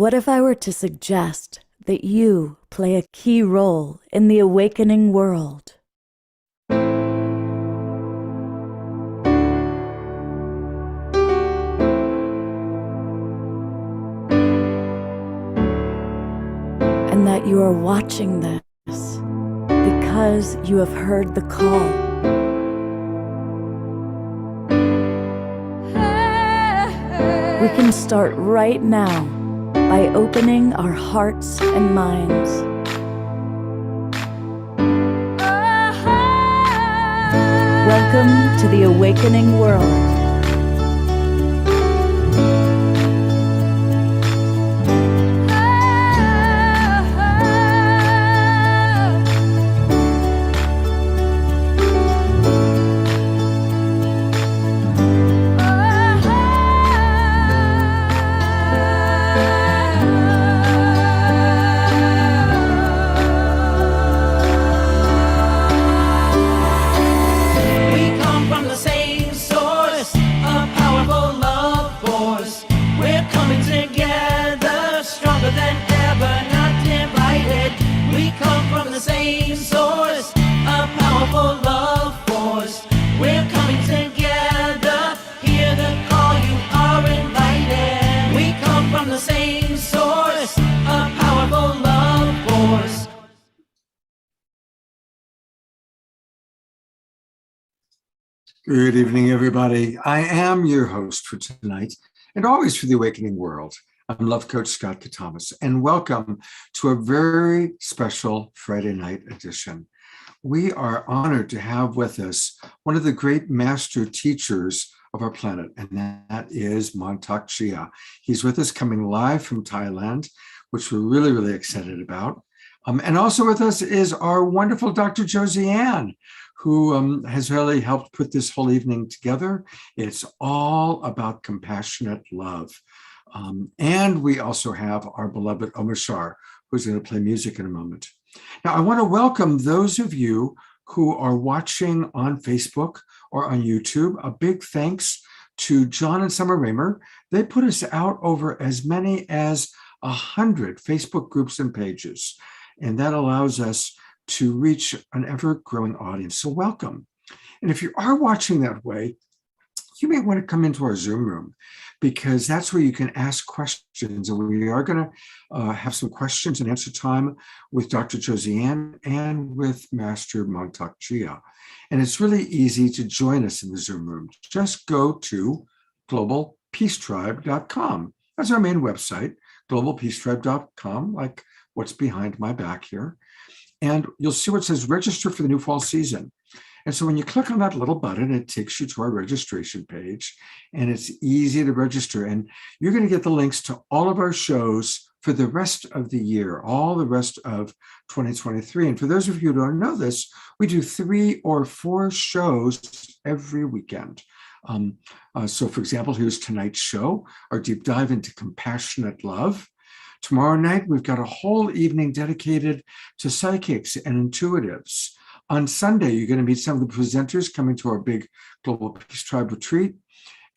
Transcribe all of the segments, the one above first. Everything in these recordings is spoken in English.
What if I were to suggest that you play a key role in the awakening world? And that you are watching this because you have heard the call. We can start right now by opening our hearts and minds. Welcome to the awakening world. Good evening, everybody. I am your host for tonight and always for the Awakening World. I'm Love Coach Scott Katamas, and welcome to a very special Friday night edition. We are honored to have with us one of the great master teachers of our planet, and that is Mantauk Chia. He's with us coming live from Thailand, which we're really, really excited about. And also with us is our wonderful Dr. Josie Ann, who has really helped put this whole evening together. It's all about compassionate love. And we also have our beloved Omashar, who's going to play music in a moment. Now, I want to welcome those of you who are watching on Facebook or on YouTube. A big thanks to John and Summer Raymer. They put us out over as many as 100 Facebook groups and pages, and that allows us to reach an ever-growing audience. So welcome. And if you are watching that way, you may want to come into our Zoom room, because that's where you can ask questions. And we are going to have some questions and answer time with Dr. Josie Ann and with Master Mantauk Chia. And it's really easy to join us in the Zoom room. Just go to globalpeacetribe.com. That's our main website, globalpeacetribe.com, like what's behind my back here. And you'll see what says register for the new fall season. And so when you click on that little button, it takes you to our registration page, and it's easy to register. And you're going to get the links to all of our shows for the rest of the year, all the rest of 2023. And for those of you who don't know this, we do 3 or 4 shows every weekend. So for example, here's tonight's show, our deep dive into compassionate love. Tomorrow night, we've got a whole evening dedicated to psychics and intuitives. On Sunday, you're going to meet some of the presenters coming to our big Global Peace Tribe retreat,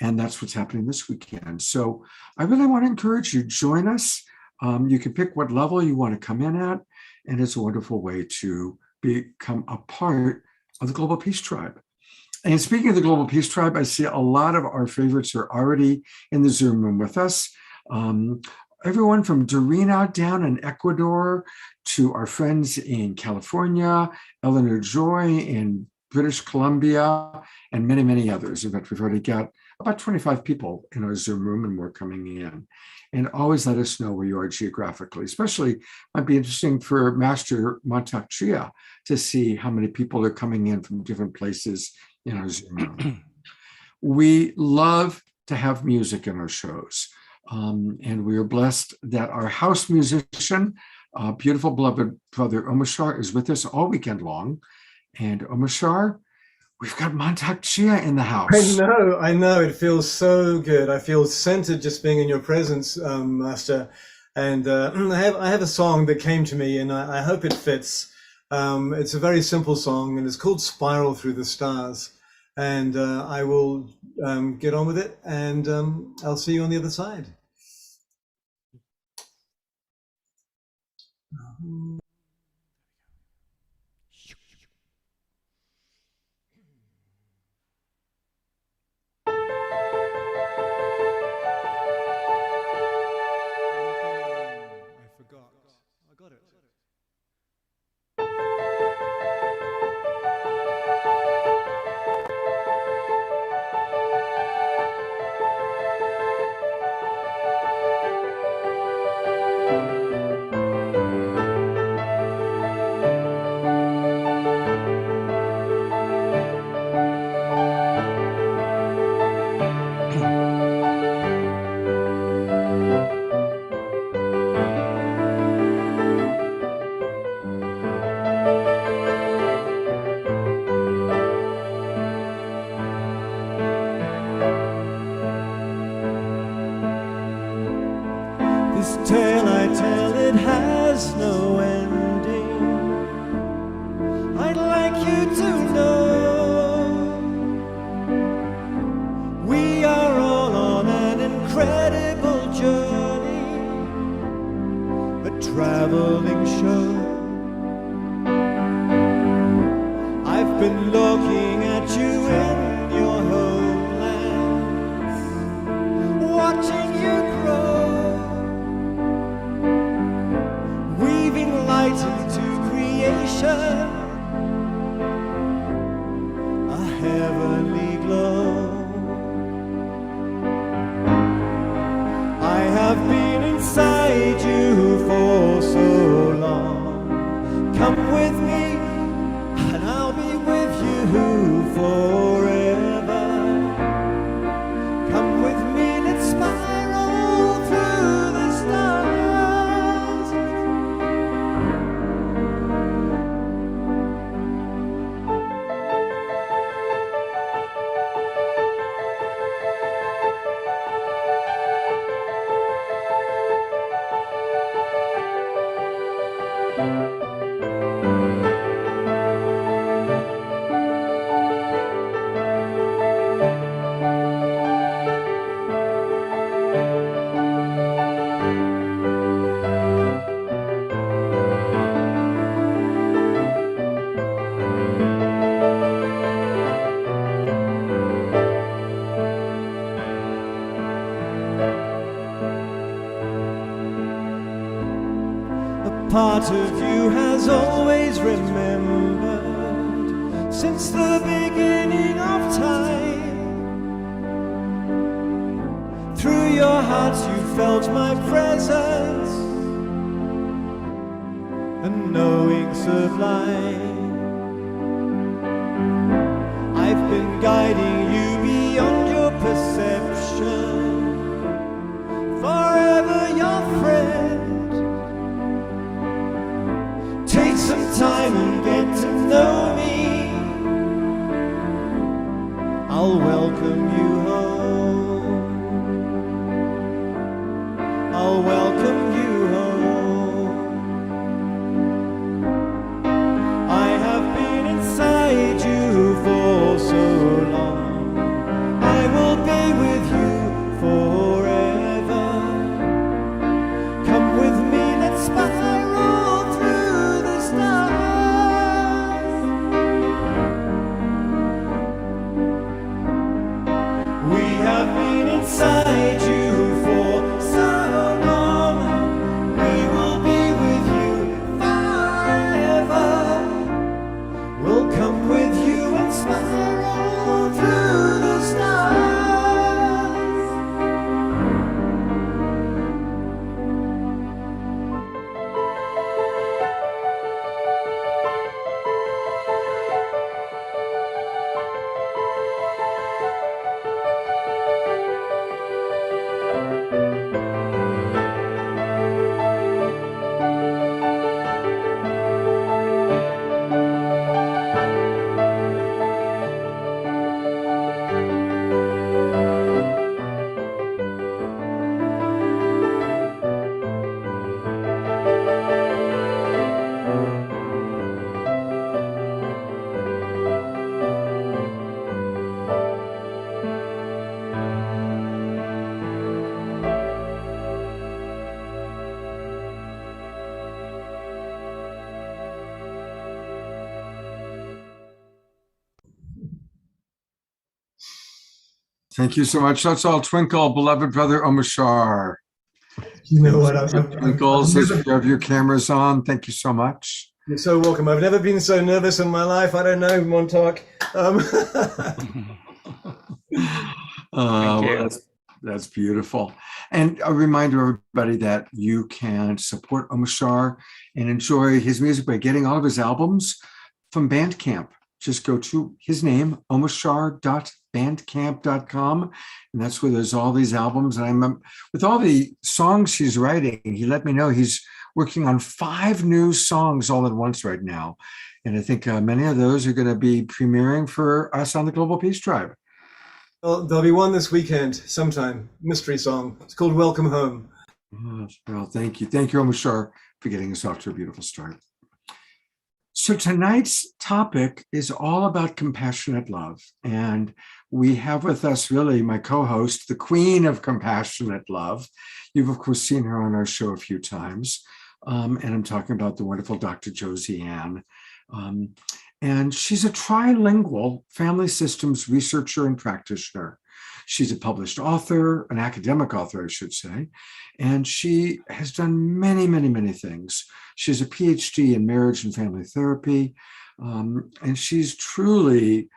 and that's what's happening this weekend. So I really want to encourage you, join us. You can pick what level you want to come in at, and it's a wonderful way to become a part of the Global Peace Tribe. And speaking of the Global Peace Tribe, I see a lot of our favorites are already in the Zoom room with us. Everyone from Doreen down in Ecuador to our friends in California, Eleanor Joy in British Columbia, and many, many others. In fact, we've already got about 25 people in our Zoom room, and more coming in. And always let us know where you are geographically. Especially might be interesting for Master Mantauk Chia to see how many people are coming in from different places in our Zoom room. We love to have music in our shows. And we are blessed that our house musician, beautiful beloved brother Omashar, is with us all weekend long. And Omashar, we've got Mantauk Chia in the house. I know. It feels so good. I feel centered just being in your presence, Master. And I have a song that came to me, and I hope it fits. It's a very simple song, and it's called Spiral Through the Stars. And I will get on with it, and I'll see you on the other side. I forgot. I got it. This tale I tell, it has no ending. I'd like you to know we are all on an incredible journey, a traveling show. I've been looking at you in your homelands, watching you grow, weaving light into creation, a heavenly glow. I have been inside you for so long. Come with me and I'll be with you forever. Come with me, let's spiral through the stars. A part of you has always remembered since the beginning of time. Through your heart you felt my presence, a knowing sublime. I've been guiding you beyond your perception, forever your friend. Take some time and get to know me. I'll welcome you home. I'll welcome you home. I have been inside you for so long. I will be with you forever. Come with me, let's spiral through the stars. We have been inside you for so long. We will be with you forever. We'll come with you and spiral through the stars. Thank you so much. Let's all twinkle, beloved brother Omashar. You know what? Twinkles as you have your cameras on. Thank you so much. You're so welcome. I've never been so nervous in my life. I don't know, Mantauk. Well, that's beautiful. And a reminder, everybody, that you can support Omashar and enjoy his music by getting all of his albums from Bandcamp. Just go to his name, omashar.bandcamp.com. And that's where there's all these albums. And with all the songs he's writing, he let me know he's working on 5 new songs all at once right now. And I think many of those are going to be premiering for us on the Global Peace Tribe. Well, there'll be one this weekend sometime, mystery song. It's called Welcome Home. Well, thank you. Thank you, Omashar, for getting us off to a beautiful start. So tonight's topic is all about compassionate love. And we have with us really my co-host, the queen of compassionate love. You've, of course, seen her on our show a few times. And I'm talking about the wonderful Dr. Josie Ann. And she's a trilingual family systems researcher and practitioner. She's a published author, an academic author, I should say, and she has done many, many, many things. She has a PhD in marriage and family therapy, and she's truly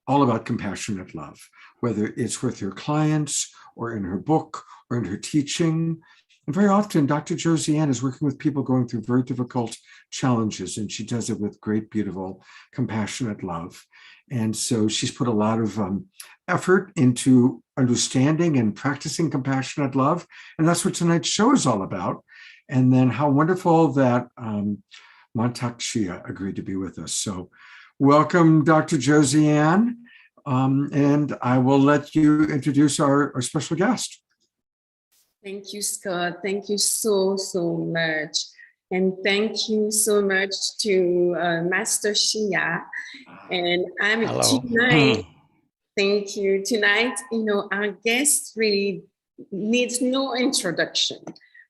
all about compassionate love, whether it's with her clients or in her book or in her teaching. And very often, Dr. Josie Ann is working with people going through very difficult challenges, and she does it with great, beautiful, compassionate love. And so she's put a lot of effort into understanding and practicing compassionate love. And that's what tonight's show is all about. And then how wonderful that Mantauk Chia agreed to be with us. So welcome, Dr. Josie Ann. And I will let you introduce our special guest. Thank you, Scott. Thank you so much. And thank you so much to Master Chia. And I'm tonight. Thank you. Tonight, our guest really needs no introduction,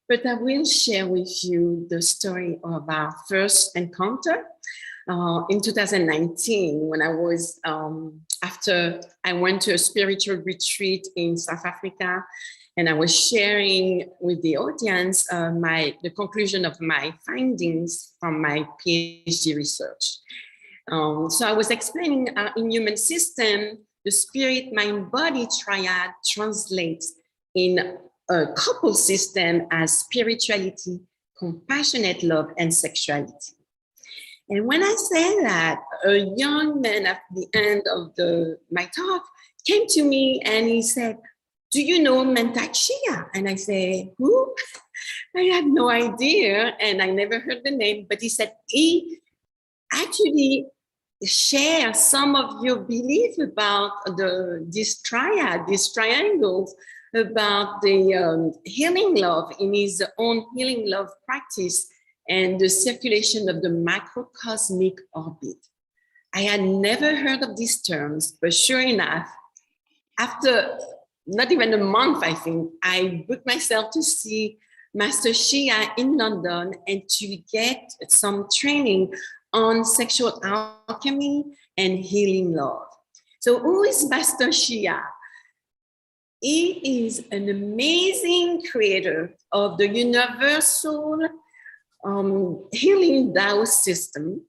but I will share with you the story of our first encounter in 2019 when I was, after I went to a spiritual retreat in South Africa. And I was sharing with the audience the conclusion of my findings from my PhD research. So I was explaining in human system, the spirit, mind, body triad translates in a couple system as spirituality, compassionate love, and sexuality. And when I said that, a young man at the end of my talk came to me and he said, "Do you know Mantauk Chia?" And I said, "Who?" I had no idea, and I never heard the name, but he said, he actually shares some of your belief about this triad, these triangles, about the healing love in his own healing love practice and the circulation of the macrocosmic orbit. I had never heard of these terms, but sure enough, after not even a month, I think, I booked myself to see Master Chia in London and to get some training on sexual alchemy and healing love. So who is Master Chia? He is an amazing creator of the universal healing Taoist system.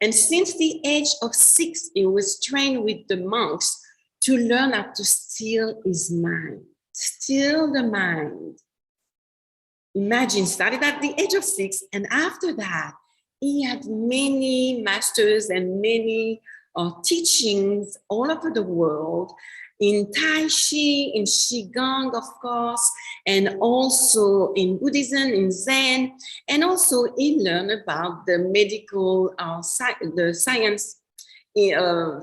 And since the age of 6, he was trained with the monks to learn how to still his mind, still the mind. Imagine, started at the age of 6, and after that, he had many masters and many teachings all over the world, in Tai Chi, in Qigong, of course, and also in Buddhism, in Zen, and also he learned about the medical, the science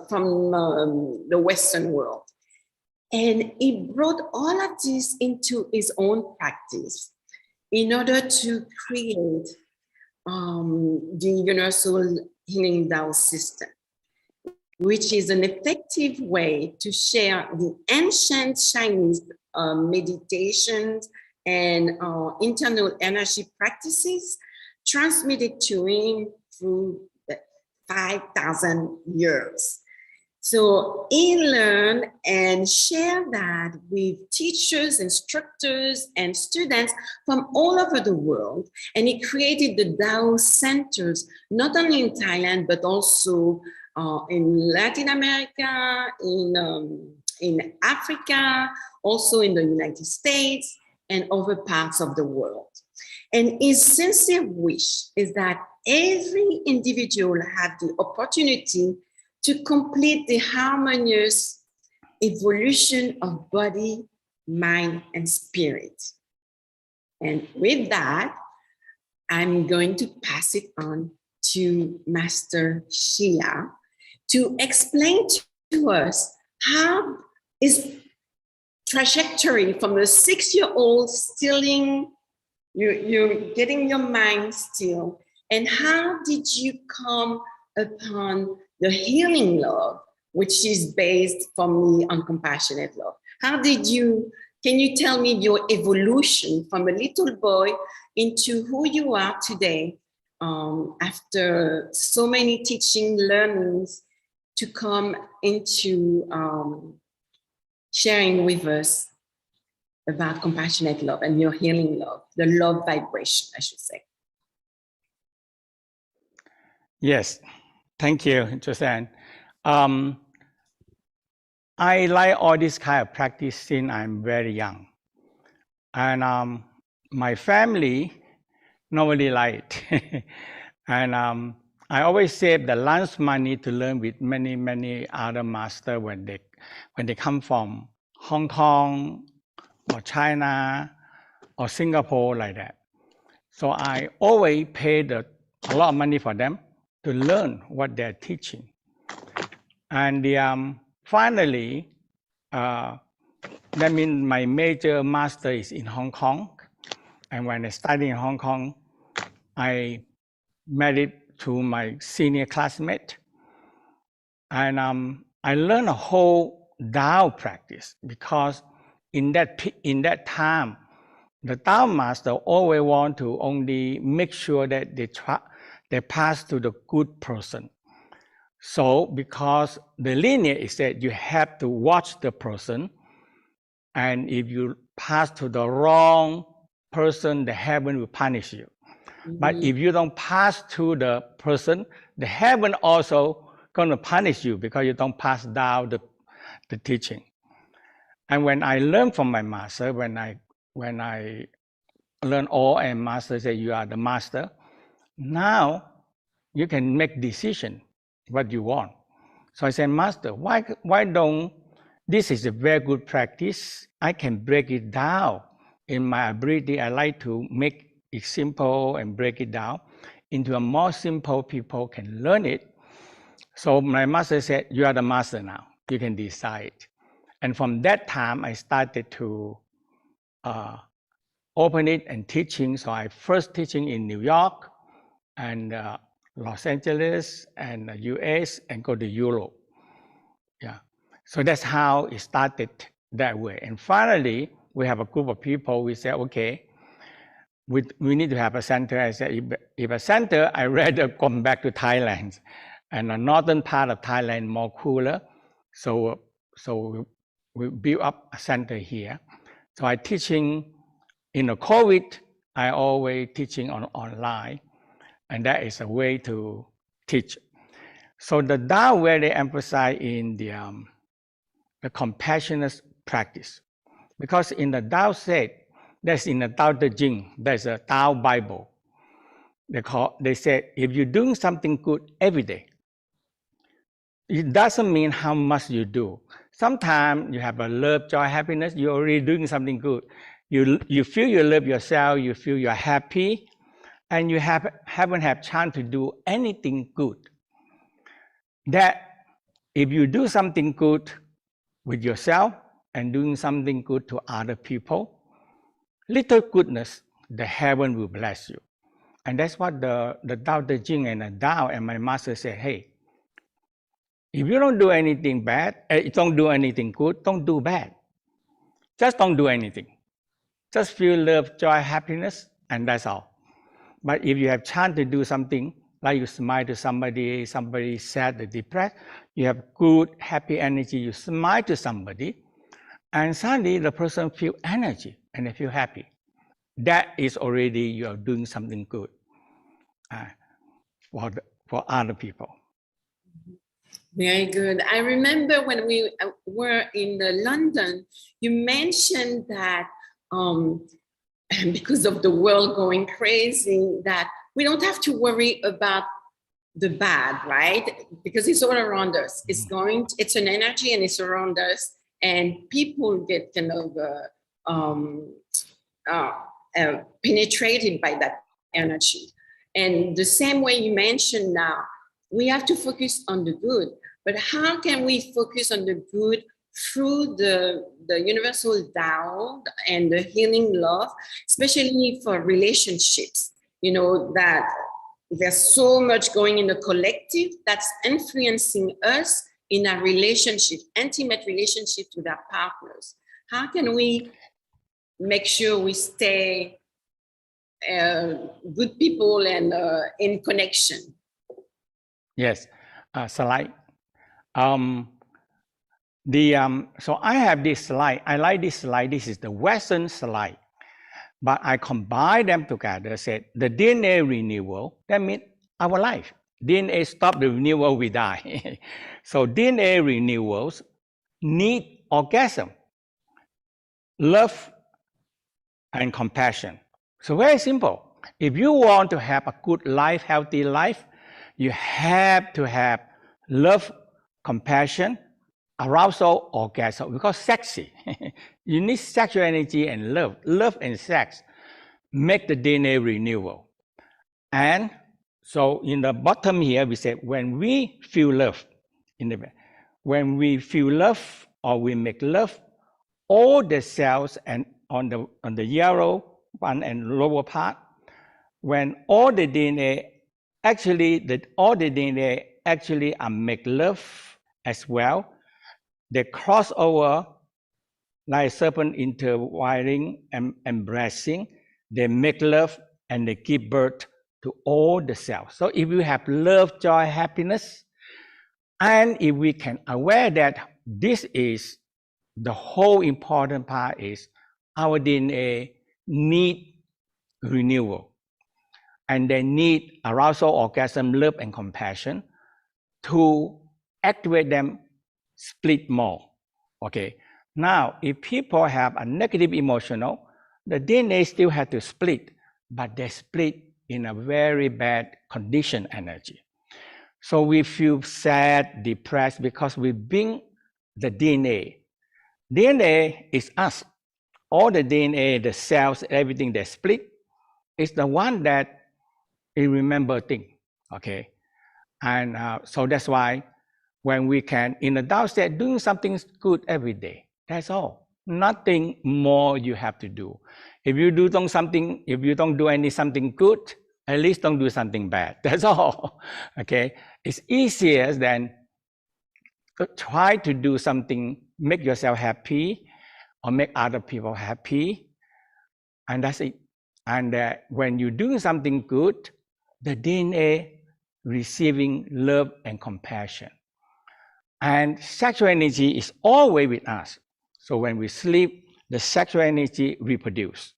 from the Western world. And he brought all of this into his own practice in order to create the universal healing Tao system, which is an effective way to share the ancient Chinese meditations and internal energy practices transmitted to him through 5,000 years. So he learned and shared that with teachers, instructors, and students from all over the world. And he created the Tao centers, not only in Thailand, but also in Latin America, in Africa, also in the United States, and other parts of the world. And his sincere wish is that every individual have the opportunity to complete the harmonious evolution of body, mind, and spirit. And with that, I'm going to pass it on to Master Chia to explain to us how is trajectory from a 6-year-old stealing, you're getting your mind still, and how did you come upon the healing love, which is based for me on compassionate love? Can you tell me your evolution from a little boy into who you are today, after so many teaching learnings to come into sharing with us about compassionate love and your healing love, the love vibration, I should say. Yes, thank you, Joseanne. I like all this kind of practice since I'm very young. And my family normally like it. And I always save the lunch money to learn with many other masters when they come from Hong Kong or China or Singapore, like that. So I always paid a lot of money for them to learn what they're teaching. And finally, that means my major master is in Hong Kong. And when I studied in Hong Kong, I married to my senior classmate. And I learned a whole Tao practice, because in that time, the Tao master always want to only make sure that they pass to the good person. So because the lineage is that you have to watch the person, and if you pass to the wrong person, the heaven will punish you. Mm-hmm. But if you don't pass to the person, the heaven also gonna punish you because you don't pass down the teaching. And when I learned from my master, when I learned all, and master said you are the master, now you can make decision what you want. So I said, Master, why don't, this is a very good practice. I can break it down. In my ability, I like to make it simple and break it down into a more simple people can learn it. So my master said, you are the master now. You can decide. And from that time, I started to open it and teaching. So I first teaching in New York and Los Angeles and US, and go to Europe. Yeah. So that's how it started that way. And finally, we have a group of people. We said, okay, we need to have a center. I said, if a center, I rather come back to Thailand, and the northern part of Thailand more cooler. So we built up a center here. So I teaching in the COVID. I always teaching online, and that is a way to teach. So the Tao where they emphasize in the compassionate practice, because in the Tao said, that's in the Tao Te Ching, there's a Tao Bible. They said, if you're doing something good every day, it doesn't mean how much you do. Sometimes you have a love, joy, happiness, you're already doing something good. You feel you love yourself, you feel you're happy, and you haven't had chance to do anything good. That if you do something good with yourself and doing something good to other people, little goodness, the heaven will bless you. And that's what the Tao Te Ching and the Tao and my master said, hey, if you don't do anything bad, don't do anything good, don't do bad. Just don't do anything. Just feel love, joy, happiness, and that's all. But if you have chance to do something, Like you smile to somebody, somebody sad or depressed, you have good, happy energy, you smile to somebody, and suddenly the person feel energy and they feel happy. That is already you are doing something good for other people. Very good. I remember when we were in London, you mentioned that because of the world going crazy, that we don't have to worry about the bad, right? Because it's all around us. It's an energy and it's around us, and people get kind of penetrated by that energy. And the same way you mentioned now, we have to focus on the good. But how can we focus on the good through the universal Tao and the healing love, especially for relationships? You know, that there's so much going in the collective that's influencing us in our relationship, intimate relationships with our partners. How can we make sure we stay good people and in connection? Yes, slide. So I have this slide. I like this slide. This is the Western slide. But I combine them together, said the DNA renewal, that means our life. DNA stop the renewal, we die. So DNA renewals need orgasm, love, and compassion. So very simple. If you want to have a good life, healthy life, you have to have love, compassion, arousal, orgasm, because sexy. You need sexual energy and love. Love and sex make the DNA renewal. And so in the bottom here, we say when we feel love, when we feel love or we make love, all the cells and on the yellow one and lower part, when all the DNA actually make love as well, they cross over like serpent intertwining and embracing, they make love and they give birth to all the cells. So if you have love, joy, happiness, and if we can aware that this is the whole important part is our DNA need renewal. And they need arousal, orgasm, love, and compassion to activate them, split more. Okay. Now, if people have a negative emotional, the DNA still has to split, but they split in a very bad condition energy. So we feel sad, depressed because we bring the DNA. DNA is us. All the DNA, the cells, everything that split is the one that it remember thing, okay? And so that's why when we can, in the Tao state, doing something good every day, that's all. Nothing more you have to do. If you don't do something good, at least don't do something bad. That's all, okay? It's easier than try to do something, make yourself happy or make other people happy, and that's it. And when you're doing something good, the DNA receiving love and compassion. And sexual energy is always with us. So when we sleep, the sexual energy reproduces.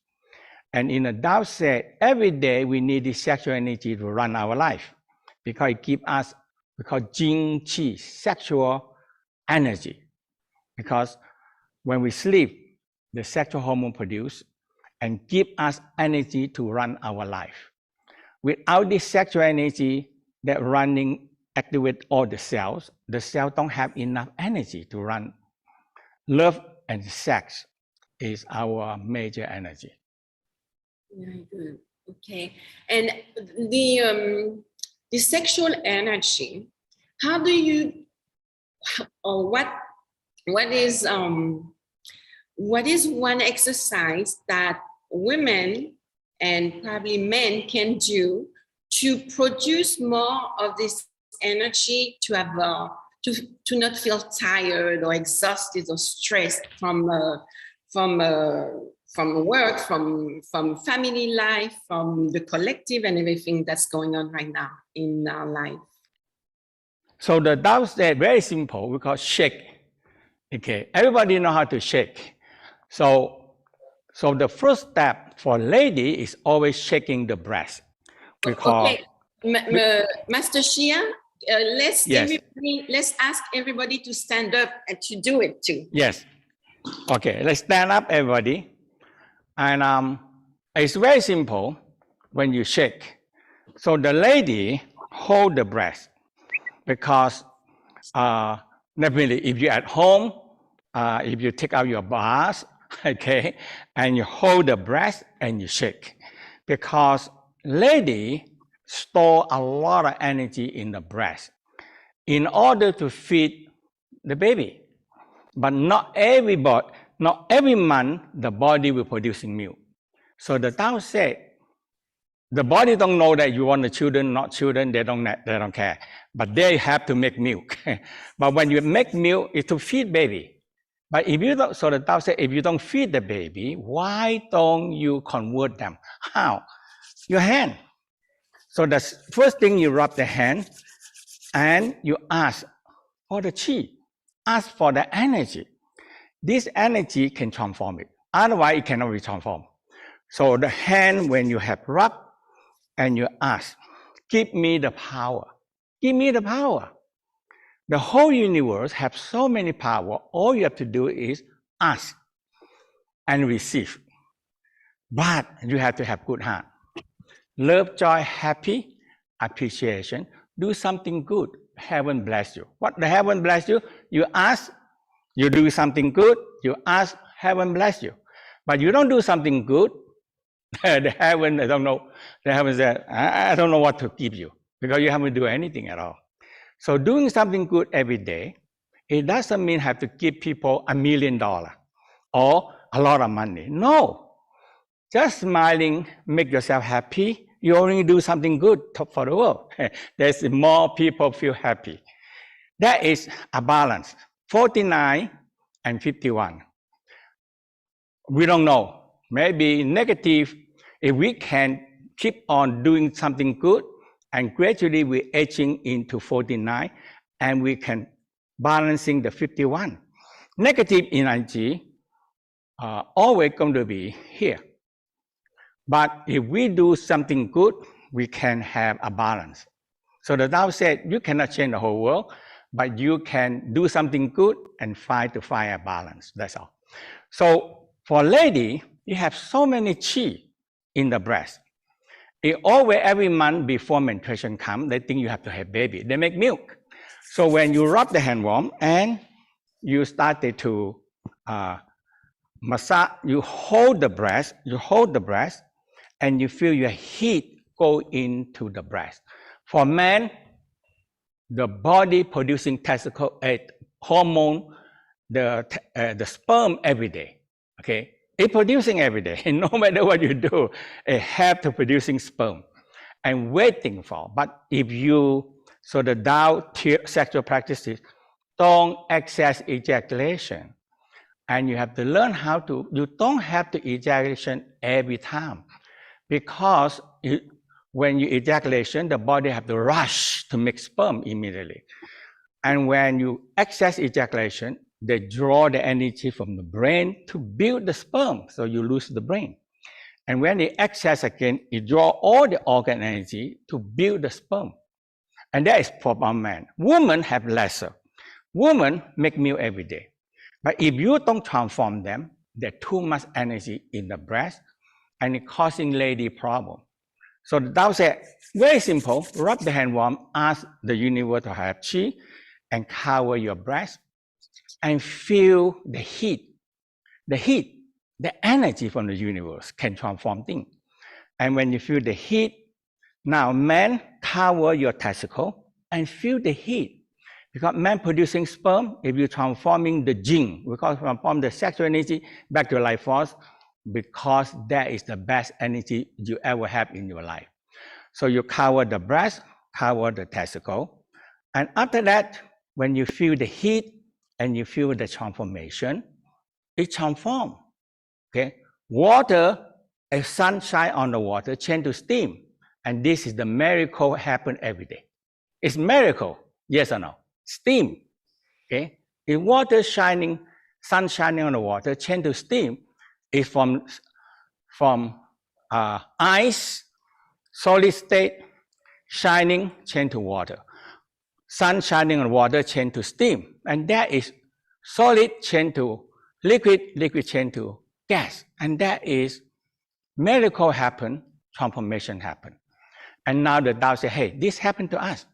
And in the Tao state, every day we need this sexual energy to run our life because it gives us, we call Jing Qi, sexual energy. Because when we sleep, the sexual hormone produce and give us energy to run our life. Without this sexual energy that running activate all the cells don't have enough energy to run. Love and sex is our major energy. Very good. Okay. And the sexual energy, how do you, or what is one exercise that women and probably men can do to produce more of this energy, to have to not feel tired or exhausted or stressed from from work, from family life, from the collective and everything that's going on right now in our life. So the Tao said very simple, we call shake. Okay, everybody know how to shake. So the first step for lady is always shaking the breast. We call Okay, Master Chia, let's ask everybody to stand up and to do it too. Yes. Okay, let's stand up, everybody. And it's very simple when you shake. So the lady hold the breast because definitely if you're at home, if you take out your bras, okay, and you hold the breast and you shake, because lady store a lot of energy in the breast in order to feed the baby. But not every month the body will producing milk. So the Tao said, the body don't know that you want the children, not children, they don't care. But they have to make milk. But when you make milk, it's to feed baby. But if you don't, so the Tao said, if you don't feed the baby, why don't you convert them? How? Your hand. So the first thing, you rub the hand and you ask for the chi, ask for the energy. This energy can transform it. Otherwise, it cannot be transformed. So the hand, when you have rubbed and you ask, give me the power. Give me the power. The whole universe has so many power. All you have to do is ask and receive. But you have to have good heart. Love, joy, happy, appreciation. Do something good. Heaven bless you. What the heaven bless you? You ask, you do something good, you ask, heaven bless you. But you don't do something good, the heaven, I don't know. The heaven said, I don't know what to give you because you haven't do anything at all. So doing something good every day, it doesn't mean have to give people $1 million or a lot of money. No, just smiling, make yourself happy. You only do something good for the world. There's more people feel happy. That is a balance. 49 and 51. We don't know. Maybe negative, if we can keep on doing something good and gradually we're aging into 49 and we can balancing the 51. Negative energy always going to be here. But if we do something good, we can have a balance. So the Tao said, you cannot change the whole world, but you can do something good and find a balance. That's all. So for lady, you have so many chi in the breast. It always, every month before menstruation comes, they think you have to have baby. They make milk. So when you rub the hand warm and you started to massage, you hold the breast, and you feel your heat go into the breast. For men, the body producing testicle hormone, the sperm every day. Okay, it producing every day. No matter what you do, it have to producing sperm and waiting for. But if you, so the Tao sexual practices don't access ejaculation, and you have to learn how to. You don't have to ejaculation every time, because when you ejaculation, the body have to rush to make sperm immediately. And when you access ejaculation, they draw the energy from the brain to build the sperm, so you lose the brain. And when they access again, you draw all the organ energy to build the sperm. And that is for a man. Women have lesser. Women make milk every day. But if you don't transform them, there's too much energy in the breast, and it causing lady problem. So the Tao said, very simple, rub the hand warm, ask the universe to have chi, and cover your breast, and feel the heat. The energy from the universe can transform things. And when you feel the heat, now men cover your testicle and feel the heat. Because men producing sperm, if you're transforming the gene, we call transform the sexual energy back to life force, because that is the best energy you ever have in your life. So you cover the breast, cover the testicle. And after that, when you feel the heat and you feel the transformation, it transforms. Okay, water, if sun shine on the water, change to steam, and this is the miracle happen every day. It's miracle, yes or no? Steam. Okay, if water shining, sun shining on the water, change to steam, is from ice, solid state, shining, change to water. Sun shining on water, change to steam, and that is solid change to liquid, liquid change to gas, and that is miracle happen, transformation happen. And now the Tao say, hey, this happened to us.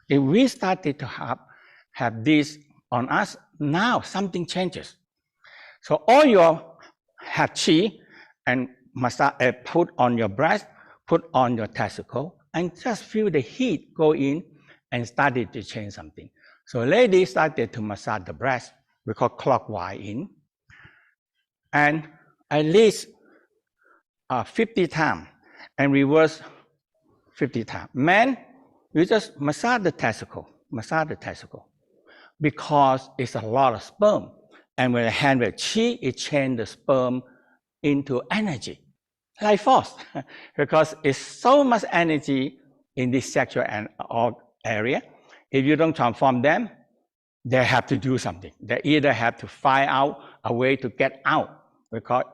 If we started to have this on us, now something changes. So all your have chi and massage, put on your breast, put on your testicle, and just feel the heat go in and started to change something. So lady started to massage the breast, we call clockwise in, and at least 50 times, and reverse 50 times. Men, you just massage the testicle, because it's a lot of sperm. And when the hand with chi, it changes the sperm into energy, life force, because it's so much energy in this sexual area. If you don't transform them, they have to do something. They either have to find out a way to get out, because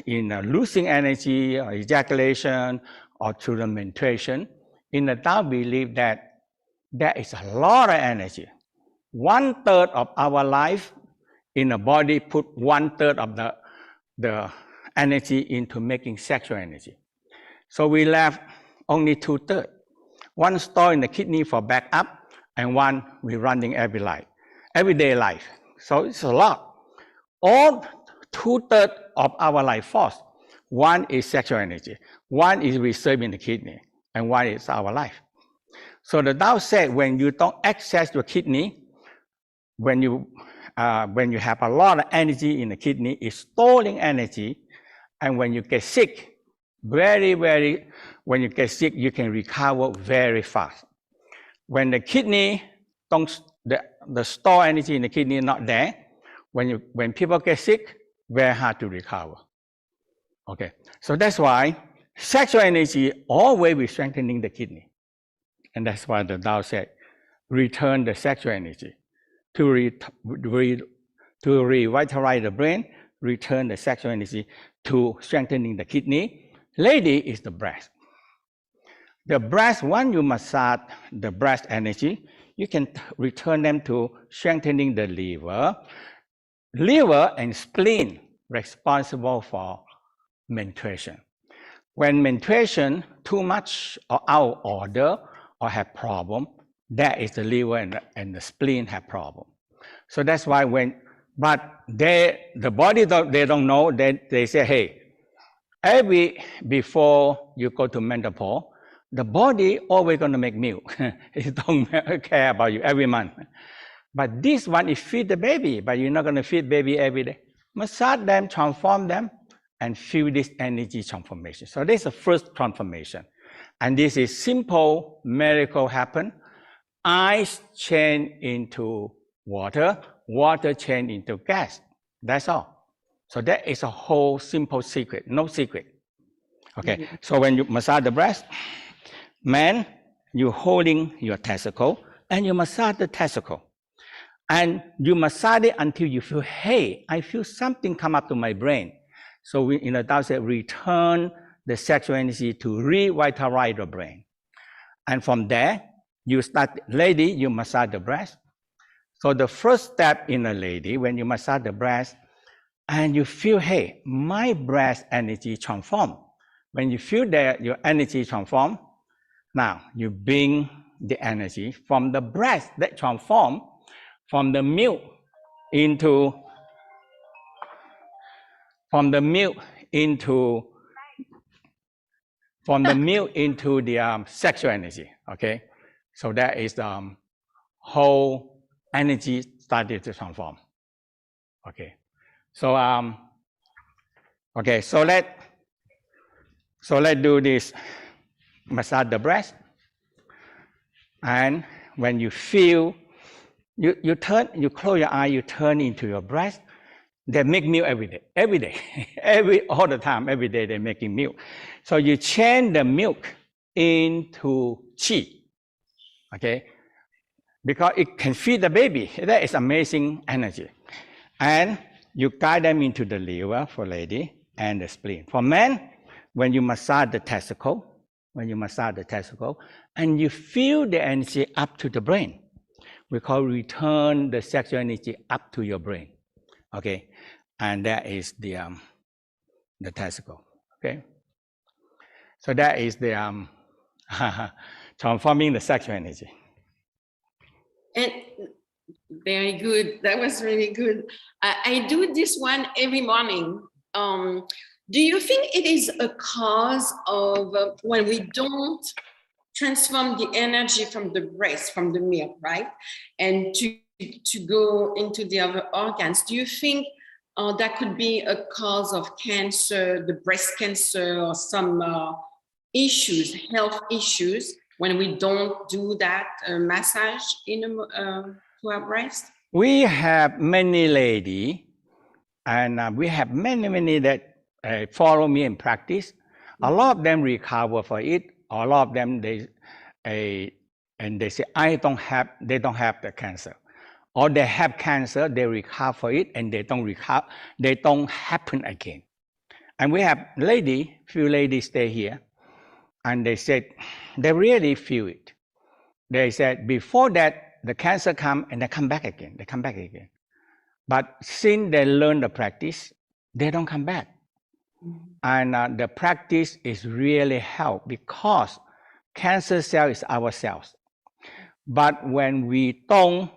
in losing energy or ejaculation or through the menstruation, in the Tao believe that there is a lot of energy. 1/3 of our life in the body put 1/3 of the energy into making sexual energy. So we left only 2/3. One store in the kidney for backup, and one we're running everyday life. So it's a lot. All 2/3 of our life force, one is sexual energy, one is reserved in the kidney, and one is our life. So the Tao said, when you don't access your kidney, when you have a lot of energy in the kidney, it's storing energy, and when you get sick, when you get sick, you can recover very fast. When the kidney the store energy in the kidney is not there, when people get sick, very hard to recover. Okay, so that's why sexual energy always be strengthening the kidney, and that's why the Tao said, return the sexual energy to revitalize the brain, return the sexual energy to strengthening the kidney. Lady is the breast. The breast, when you massage the breast energy, you can return them to strengthening the liver. Liver and spleen responsible for menstruation. When menstruation too much or out of order or have problem, that is the liver and the spleen have problem. So that's why but the body they don't know, they say, hey, before you go to menopause, the body always going to make milk. It don't care about you every month. But this one is feed the baby, but you're not going to feed baby every day. Massage them, transform them, and feel this energy transformation. So this is the first transformation. And this is simple miracle happen. Ice change into water, water change into gas. That's all. So that is a whole simple secret, no secret. Okay, so when you massage the breast, man, you're holding your testicle and you massage the testicle. And you massage it until you feel, hey, I feel something come up to my brain. So we, in the Tao said, return the sexual energy to revitalize the brain. And from there, you start, lady, you massage the breast. So the first step in a lady, when you massage the breast, and you feel, hey, my breast energy transform. When you feel that your energy transform, now you bring the energy from the breast that transform from the milk into the sexual energy. Okay, so that is the whole energy started to transform. Okay, so okay, so let's do this. Massage the breast, and when you feel, you close your eye, you turn into your breast, they make milk every day, all the time, every day they're making milk. So you change the milk into qi, okay? Because it can feed the baby. That is amazing energy. And you guide them into the liver for lady and the spleen. For men, when you massage the testicle, and you feel the energy up to the brain, we call return the sexual energy up to your brain, okay? And that is the testicle, okay? So that is the transforming the sexual energy. And very good. That was really good. I do this one every morning. Do you think it is a cause of when we don't transform the energy from the breast, from the milk, right? And to go into the other organs, do you think that could be a cause of cancer, the breast cancer, or some issues, health issues, when we don't do that massage to our breast? We have many ladies, and we have many that follow me in practice. A lot of them recover for it. A lot of them they say they don't have the cancer, or they have cancer, they recover for it, and they don't happen again. And we have few ladies stay here, and they said they really feel it. They said before that the cancer come and they come back again. But since they learn the practice, they don't come back. And the practice is really help, because cancer cell is our cells. But when we don't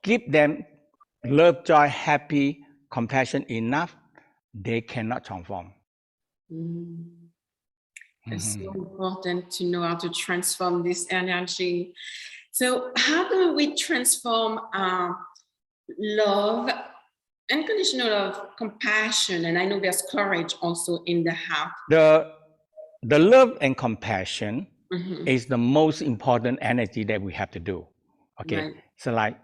give them love, joy, happy, compassion enough, they cannot transform. It's so important to know how to transform this energy. So how do we transform love, unconditional love, compassion, and I know there's courage also in the heart? The love and compassion is the most important energy that we have to do. Okay, right.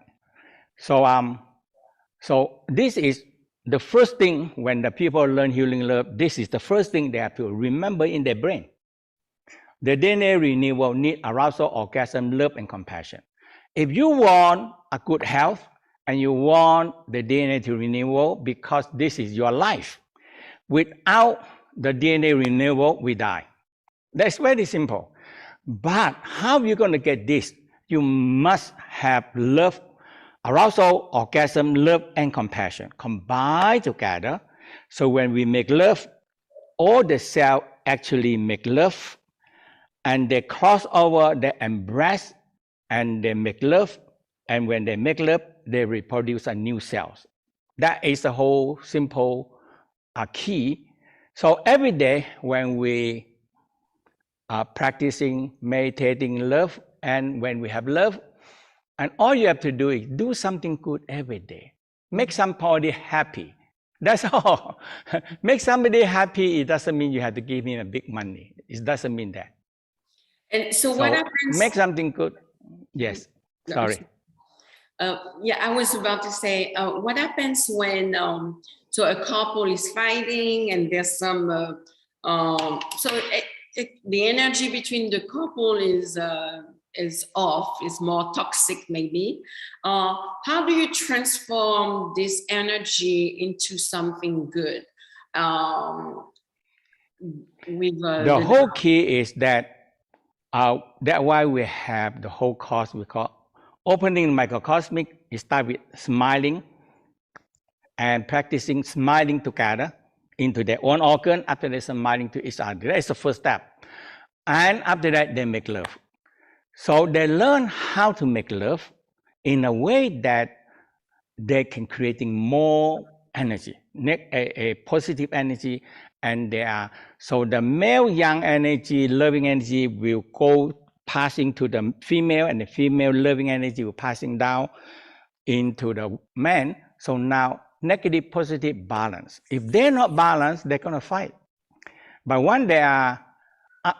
So this is the first thing when the people learn healing love. This is the first thing they have to remember in their brain. The DNA renewal need arousal, orgasm, love, and compassion. If you want a good health and you want the DNA to renewal, because this is your life, without the DNA renewal, we die. That's very simple. But how are you going to get this? You must have love, arousal, orgasm, love, and compassion combined together. So when we make love, all the cells actually make love, and they cross over, they embrace, and they make love. And when they make love, they reproduce a new cells. That is the whole simple key. So every day when we are practicing, meditating love, and when we have love, and all you have to do is do something good every day. Make somebody happy. That's all. Make somebody happy. It doesn't mean you have to give him a big money. It doesn't mean that. And so what happens? Make something good. Yes. Sorry. Yeah, I was about to say, what happens when so a couple is fighting and there's some the energy between the couple is off, is more toxic maybe. How do you transform this energy into something good? The whole key is that that's why we have the whole course we call opening microcosmic. You start with smiling and practicing smiling together into their own organ. After that, smiling to each other. That is the first step. And after that, they make love. So they learn how to make love in a way that they can creating more energy, a positive energy, and they are, so the male young energy, loving energy will go passing to the female, and the female loving energy will passing down into the man. So now negative, positive balance. If they're not balanced, they're gonna fight. But when they are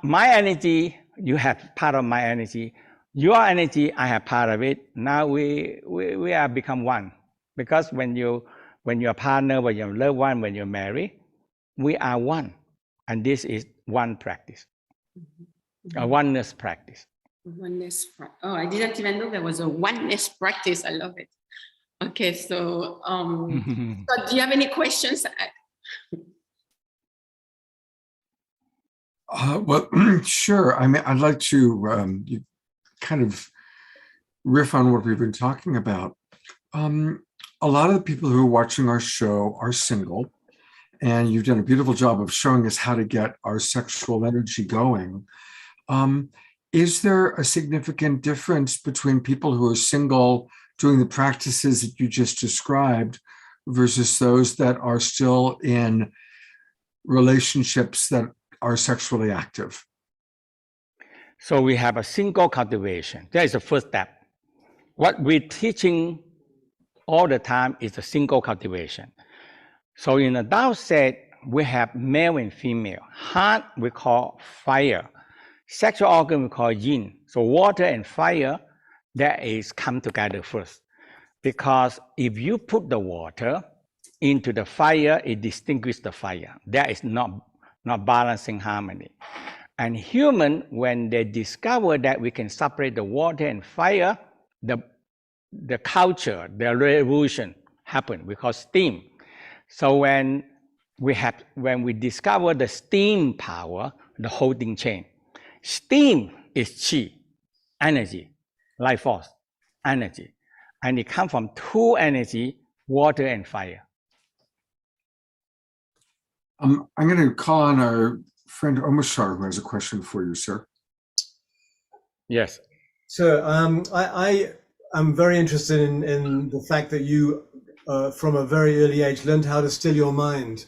my energy, you have part of my energy. Your energy, I have part of it. Now we are become one. Because when you when you're a partner, when you're a loved one, when you're married, we are one. And this is one practice, a oneness practice. Oneness. Oh, I didn't even know there was a oneness practice. I love it. Okay, so, so do you have any questions? Well, sure. I mean, I'd like to you kind of riff on what we've been talking about. A lot of the people who are watching our show are single, and you've done a beautiful job of showing us how to get our sexual energy going. Is there a significant difference between people who are single doing the practices that you just described versus those that are still in relationships that are sexually active? So we have a single cultivation. That is the first step. What we're teaching all the time is a single cultivation. So in the Tao set, we have male and female. Heart we call fire. Sexual organ we call yin. So water and fire, that is come together first. Because if you put the water into the fire, it distinguishes the fire. That is not balancing harmony. And human, when they discover that we can separate the water and fire, the culture, the revolution happened. We call steam. So when we discover the steam power, the whole thing changed. Steam is Chi, energy, life force, energy. And it comes from two energy, water and fire. I'm going to call on our friend Omashar, who has a question for you, sir. Yes. So I am very interested in the fact that you, from a very early age, learned how to still your mind.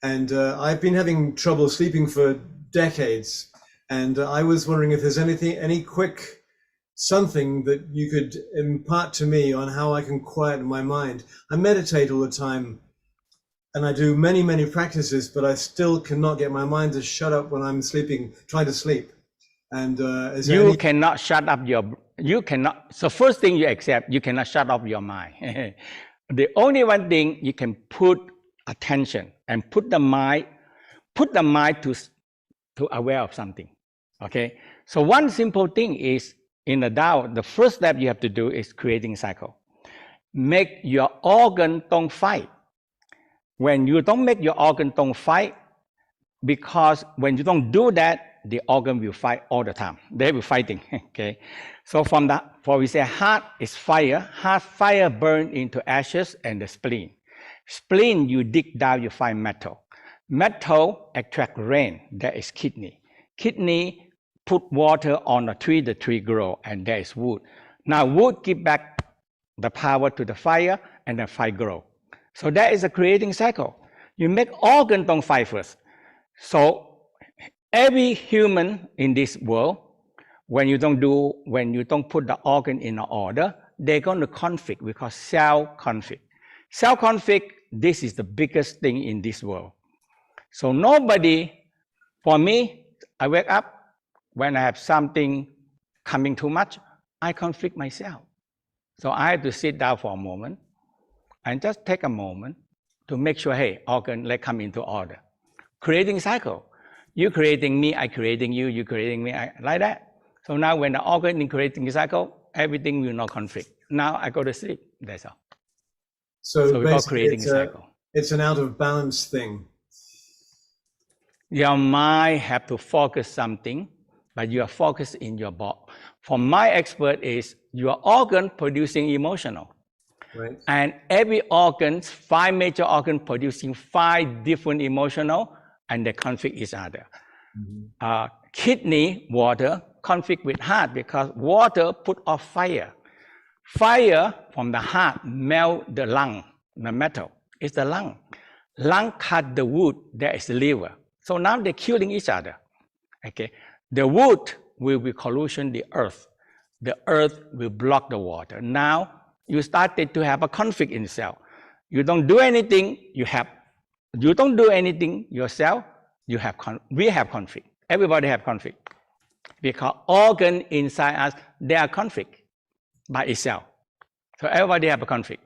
And I've been having trouble sleeping for decades. And I was wondering if there's any quick something that you could impart to me on how I can quiet my mind. I meditate all the time, and I do many, many practices, but I still cannot get my mind to shut up when I'm sleeping, trying to sleep. And you cannot shut up so first thing you accept, you cannot shut up your mind. The only one thing you can put attention and put the mind to aware of something. Okay, so one simple thing is in the Tao, the first step you have to do is creating cycle. Make your organ don't fight. When you don't make your organ don't fight, because when you don't do that, the organ will fight all the time. They will fighting. Okay, so we say heart is fire. Heart fire burn into ashes and the spleen. Spleen you dig down, you find metal. Metal attract rain. That is kidney. Kidney put water on the tree grow, and there is wood. Now wood give back the power to the fire, and the fire grow. So that is a creating cycle. You make organ don't fight first. So every human in this world, when you don't put the organ in order, they're going to conflict. We call cell conflict. Cell conflict, this is the biggest thing in this world. So nobody, for me, I wake up, when I have something coming too much, I conflict myself. So I have to sit down for a moment and just take a moment to make sure, hey, organ, let's come into order. Creating cycle. You creating me, I creating you, you creating me, like that. So now when the organ is creating a cycle, everything will not conflict. Now I go to sleep, that's all. So we call creating cycle. It's an out of balance thing. Your mind have to focus something, but you are focused in your body. For my expert is your organ producing emotional. Right. And every organ, 5 major organs producing 5 different emotional, and they conflict each other. Mm-hmm. Kidney, water, conflict with heart because water put off fire. Fire from the heart melt the lung, the metal. It's the lung. Lung cut the wood, that is the liver. So now they're killing each other. Okay. The wood will be collusion the earth. The earth will block the water. Now you started to have a conflict in cell. You don't do anything, you don't do anything yourself, we have conflict. Everybody have conflict. Because organ inside us, they are conflict by itself. So everybody have a conflict.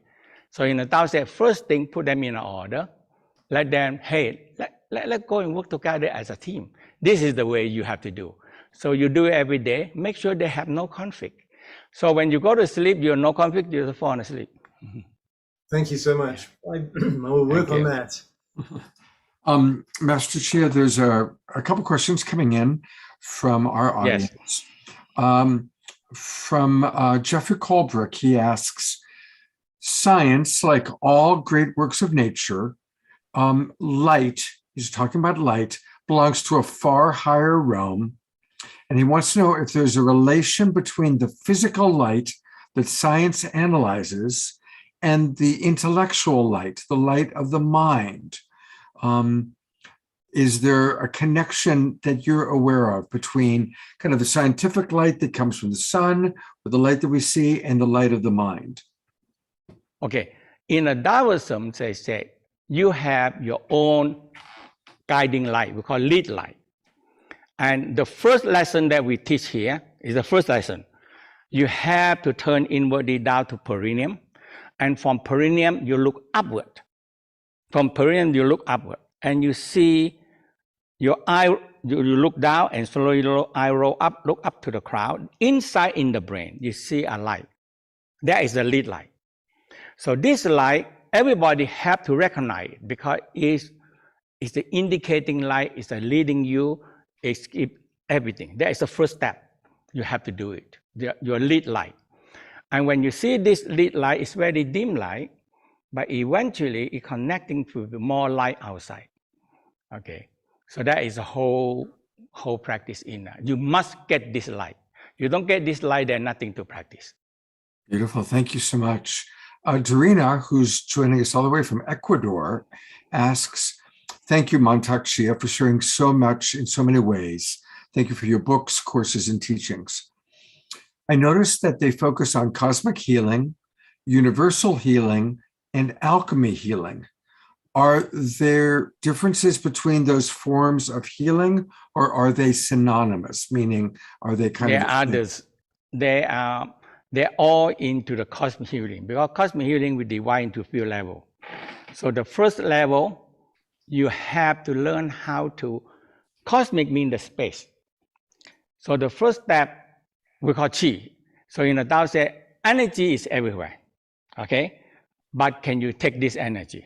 So in the Tao said, first thing, put them in order. Let them, hey, let's go and work together as a team. This is the way you have to do. So you do it every day. Make sure they have no conflict. So when you go to sleep, you're no conflict, you'll fall asleep. Thank you so much. I will work on that. Master Chia, there's a couple questions coming in from our audience. Yes. From Jeffrey Colbrook, he asks, science, like all great works of nature, light, he's talking about light, belongs to a far higher realm. And he wants to know if there's a relation between the physical light that science analyzes and the intellectual light, the light of the mind. Is there a connection that you're aware of between kind of the scientific light that comes from the sun, or the light that we see, and the light of the mind? Okay, in a Taoism, they say, you have your own guiding light, we call lead light. And the first lesson that we teach here is the first lesson. You have to turn inwardly down to perineum. And from perineum, you look upward. From perineum, you look upward. And you see your eye, you look down and slowly look up to the crown. Inside in the brain, you see a light. That is the lead light. So this light, everybody have to recognize it because it's the indicating light, it's the leading you, it's everything. That is the first step. You have to do it, your lead light. And when you see this lead light, it's very dim light, but eventually it's connecting to more light outside. Okay, so that is a whole practice in that. You must get this light. You don't get this light, there's nothing to practice. Beautiful, thank you so much. Dorina, who's joining us all the way from Ecuador, asks, thank you, Mantauk Chia, for sharing so much in so many ways. Thank you for your books, courses, and teachings. I noticed that they focus on cosmic healing, universal healing, and alchemy healing. Are there differences between those forms of healing, or are they synonymous? Meaning, are they kind of... There are others. They're all into the cosmic healing, because cosmic healing we divide into a few levels. So the first level, you have to learn how to, cosmic means the space. So the first step, we call Chi. So in the Tao say, energy is everywhere, okay? But can you take this energy?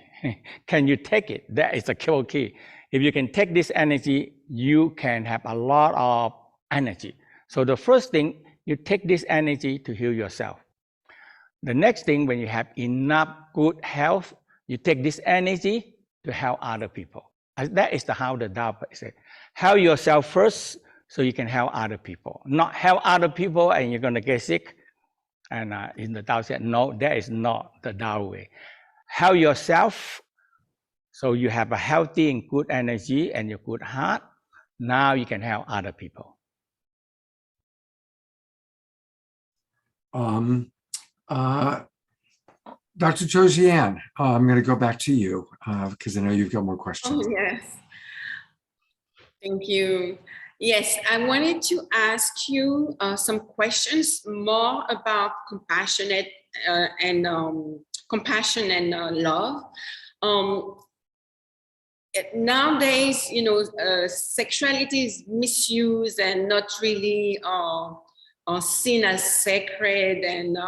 Can you take it? That is the key. If you can take this energy, you can have a lot of energy. So the first thing, you take this energy to heal yourself. The next thing, when you have enough good health, you take this energy to help other people. That is how the Tao says. Help yourself first so you can help other people. Not help other people and you're going to get sick. And in the Tao said, no, that is not the Tao way. Help yourself so you have a healthy and good energy and your good heart. Now you can help other people. Dr. Josiane, I'm going to go back to you because I know you've got more questions. Oh, yes. Thank you. Yes, I wanted to ask you some questions more about compassion and love. Nowadays, sexuality is misused and not really seen as sacred and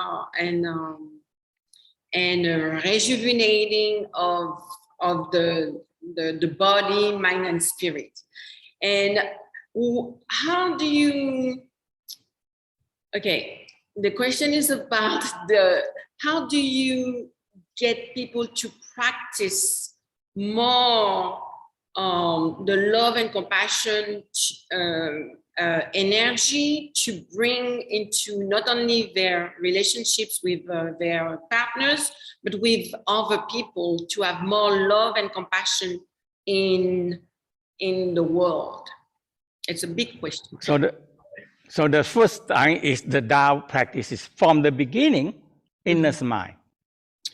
rejuvenating of the body, mind, and spirit. And how do you? Okay, the question is about how do you get people to practice more the love and compassion energy to bring into not only their relationships with their partners, but with other people, to have more love and compassion in the world? It's a big question. So the first thing is the Tao practices from the beginning, inner smile.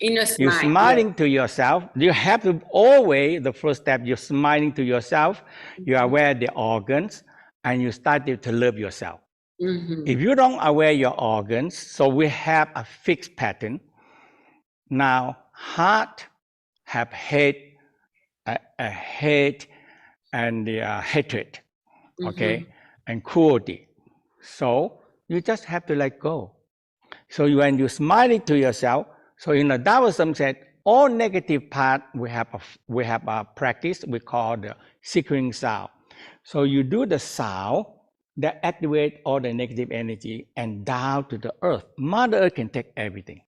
Inner smile. You're smiling to yourself. You have to always, the first step, you're smiling to yourself. You are aware of the organs and you start to love yourself. If you don't aware your organs, so we have a fixed pattern. Now, heart have hate, hate and hatred, okay, and cruelty. So you just have to let go. So when you smile to yourself, so in the Taoism said, all negative part we have a practice we call the sequencing sound. So you do the sound that activate all the negative energy and down to the earth. Mother Earth can take everything.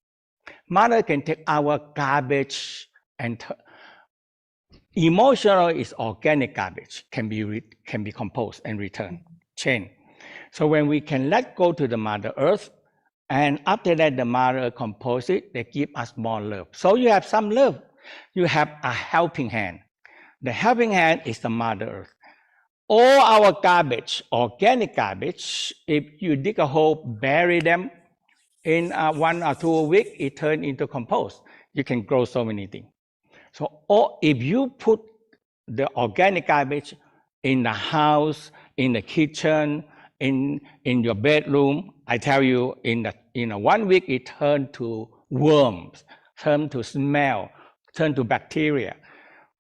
Mother can take our garbage and emotional is organic garbage, can be composed and returned, chain. So when we can let go to the Mother Earth, and after that the Mother Earth compose it, they give us more love. So you have some love. You have a helping hand. The helping hand is the Mother Earth. All our garbage, organic garbage, if you dig a hole, bury them, in 1 or 2 weeks, it turns into compost. You can grow so many things. So if you put the organic garbage in the house, in the kitchen, in your bedroom, I tell you, in 1 week, it turns to worms, turns to smell, turns to bacteria.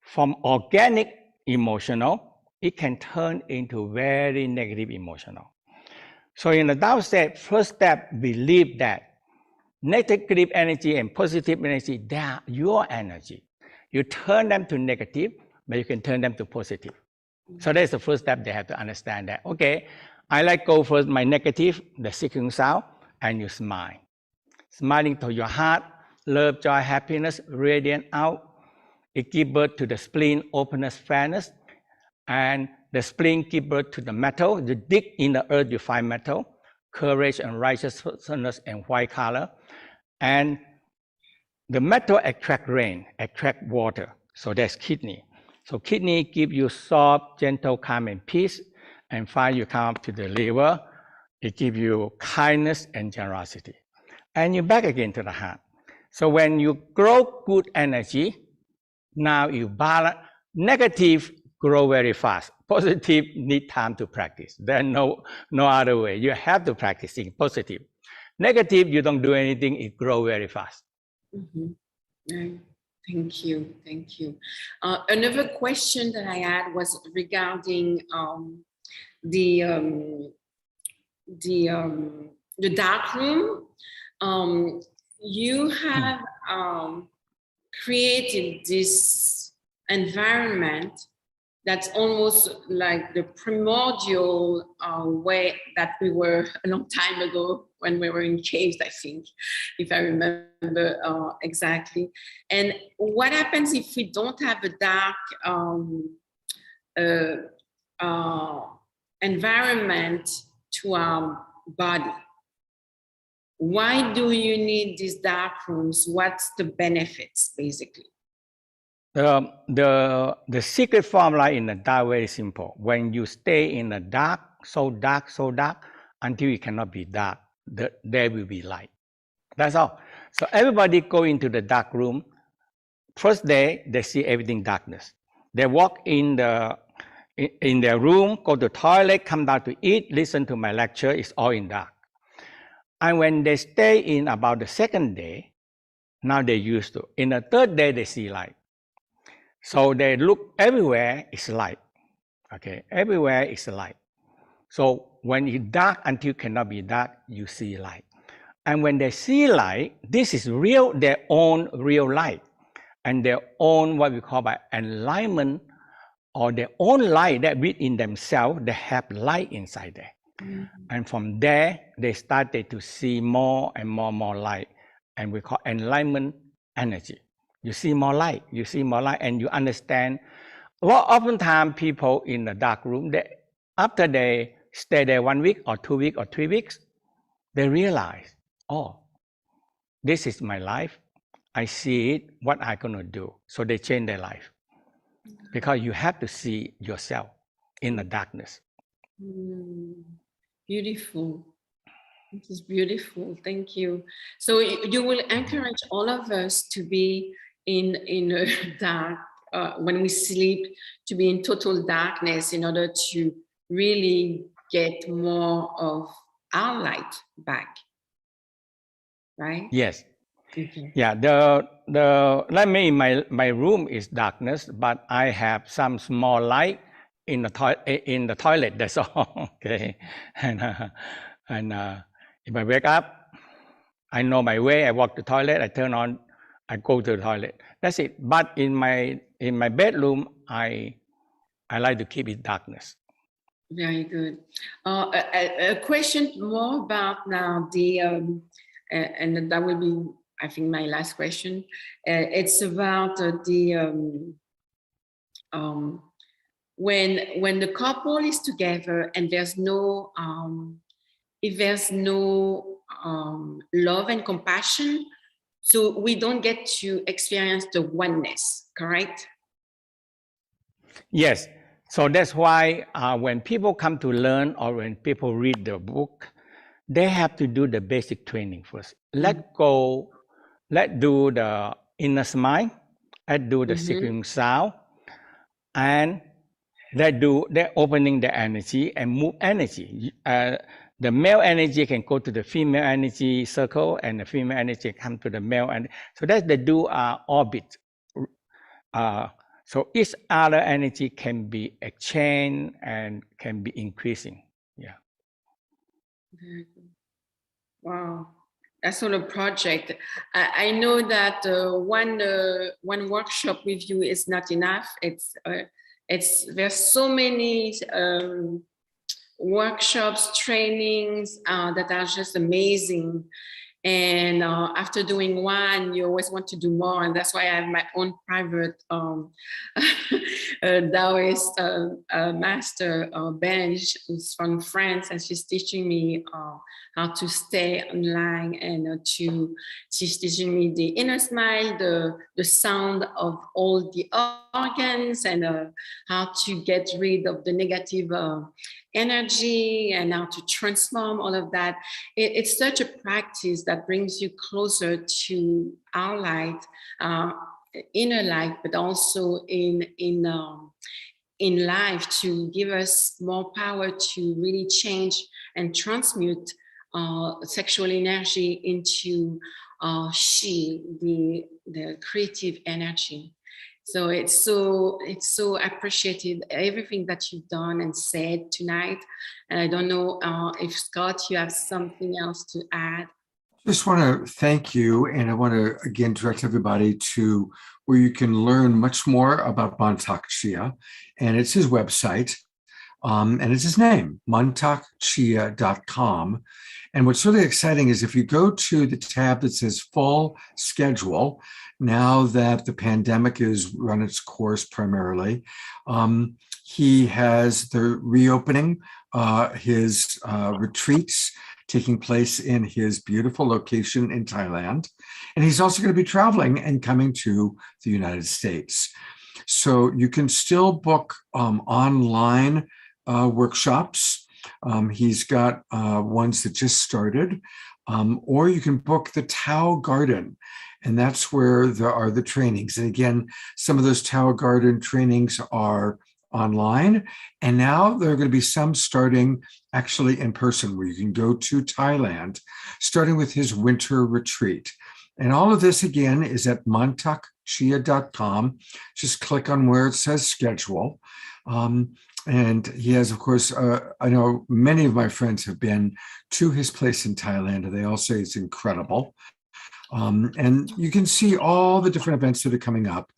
From organic emotional, it can turn into very negative emotional. So in the Tao said, first step, believe that negative energy and positive energy, they are your energy. You turn them to negative, but you can turn them to positive. So that's the first step. They have to understand that, okay, I let go first my negative, the seeking sound, and you smile. Smiling to your heart, love, joy, happiness, radiant out. It gives birth to the spleen, openness, fairness, and the spleen gives birth to the metal. You dig in the earth, you find metal, courage and righteousness and white color. And the metal attract rain, attract water. So that's kidney. So kidney give you soft, gentle, calm, and peace. And finally, you come up to the liver. It gives you kindness and generosity. And you back again to the heart. So when you grow good energy, now you balance. Negative grow very fast. Positive need time to practice. There's no other way. You have to practice in positive. Negative, you don't do anything, it grows very fast. Thank you, thank you. Another question that I had was regarding the dark room. You have created this environment that's almost like the primordial way that we were a long time ago when we were in caves, I think, if I remember exactly. And what happens if we don't have a dark environment to our body? Why do you need these dark rooms? What's the benefits, basically? The secret formula in the Tao very simple. When you stay in the dark, so dark, until it cannot be dark, there will be light. That's all. So everybody go into the dark room. First day, they see everything darkness. They walk in their room, go to the toilet, come down to eat, listen to my lecture, it's all in dark. And when they stay in about the second day, now they're used to. In the third day, they see light. So they look everywhere, it's light. Okay, everywhere is light. So when it's dark until cannot be dark, you see light. And when they see light, this is real, their own real light. And their own what we call by enlightenment, or their own light that within themselves, they have light inside there. And from there, they started to see more and more light. And we call enlightenment energy. You see more light, and you understand. Well, oftentimes people in the dark room, after they stay there 1 week or 2 weeks or 3 weeks, they realize, oh, this is my life. I see it, what I'm going to do. So they change their life. Because you have to see yourself in the darkness. Beautiful. This is beautiful. Thank you. So you will encourage all of us to be in a dark, when we sleep, to be in total darkness in order to really get more of our light back, right? Yes. Okay. Yeah, the let me my room is darkness, but I have some small light in the toilet. That's all. Okay, and if I wake up, I know my way. I walk to the toilet. I turn on. I go to the toilet. That's it. But in my bedroom, I like to keep it darkness. Very good. A question more about now the and that will be, I think, my last question. It's about when the couple is together and there's no if there's no love and compassion, so we don't get to experience the oneness. Correct? Yes. So that's why when people come to learn or when people read the book, they have to do the basic training first. Let go, let do the inner smile, let do the seeking sound, and they're opening the energy and move energy. The male energy can go to the female energy circle, and the female energy come to the male. And so that's the do orbit. So each other energy can be exchanged and can be increasing. Yeah. Very good. Wow, that's not a project. I know that one workshop with you is not enough. There's so many workshops, trainings that are just amazing. And after doing one, you always want to do more. And that's why I have my own private Taoist master, Benj, who's from France, and she's teaching me how to stay online, and she's teaching me the inner smile, the sound of all the organs, and how to get rid of the negative energy, and how to transform all of that. It's such a practice that brings you closer to our light, inner light, but also in life, to give us more power to really change and transmute sexual energy into Shi, the creative energy. So it's so appreciated, everything that you've done and said tonight. And I don't know if Scott, you have something else to add. Just want to thank you, and I want to again direct everybody to where you can learn much more about Mantauk Chia, and it's his website, and it's his name, mantaukchia.com. And what's really exciting is if you go to the tab that says Full Schedule, now that the pandemic has run its course primarily, he has the reopening his retreats taking place in his beautiful location in Thailand. And he's also going to be traveling and coming to the United States. So you can still book online workshops. He's got ones that just started, or you can book the Tao Garden, and that's where there are the trainings. And again, some of those Tao Garden trainings are online, and now there are going to be some starting actually in person, where you can go to Thailand, starting with his winter retreat. And all of this again is at mantaukchia.com. Just click on where it says schedule. And he has, of course, I know many of my friends have been to his place in Thailand, and they all say it's incredible. And you can see all the different events that are coming up,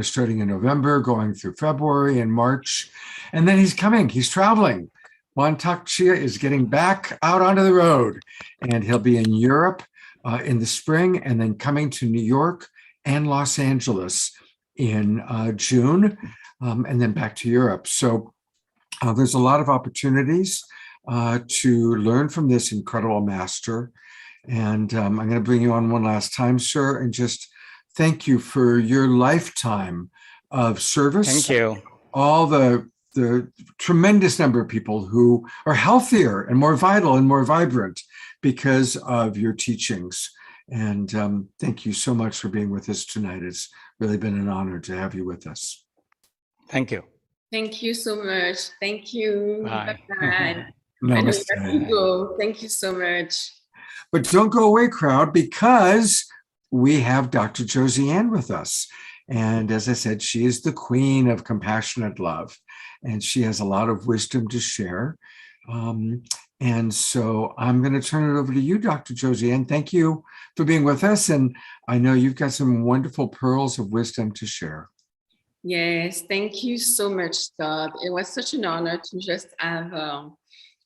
starting in November, going through February and March. And then he's traveling. Mantauk Chia is getting back out onto the road, and he'll be in Europe in the spring, and then coming to New York and Los Angeles in June, and then back to Europe. So there's a lot of opportunities to learn from this incredible master. And I'm going to bring you on one last time, sir, and just thank you for your lifetime of service. Thank you. All the tremendous number of people who are healthier and more vital and more vibrant because of your teachings. And thank you so much for being with us tonight. It's really been an honor to have you with us. Thank you. Thank you so much. Thank you. Bye. Bye-bye. Namaste. I know you have to go. Thank you so much. But don't go away, crowd, because we have Dr. Josie Ann with us. And as I said, she is the queen of compassionate love, and she has a lot of wisdom to share. And so I'm going to turn it over to you, Dr. Josie Ann. Thank you for being with us. And I know you've got some wonderful pearls of wisdom to share. Yes, thank you so much, Scott. It was such an honor to just have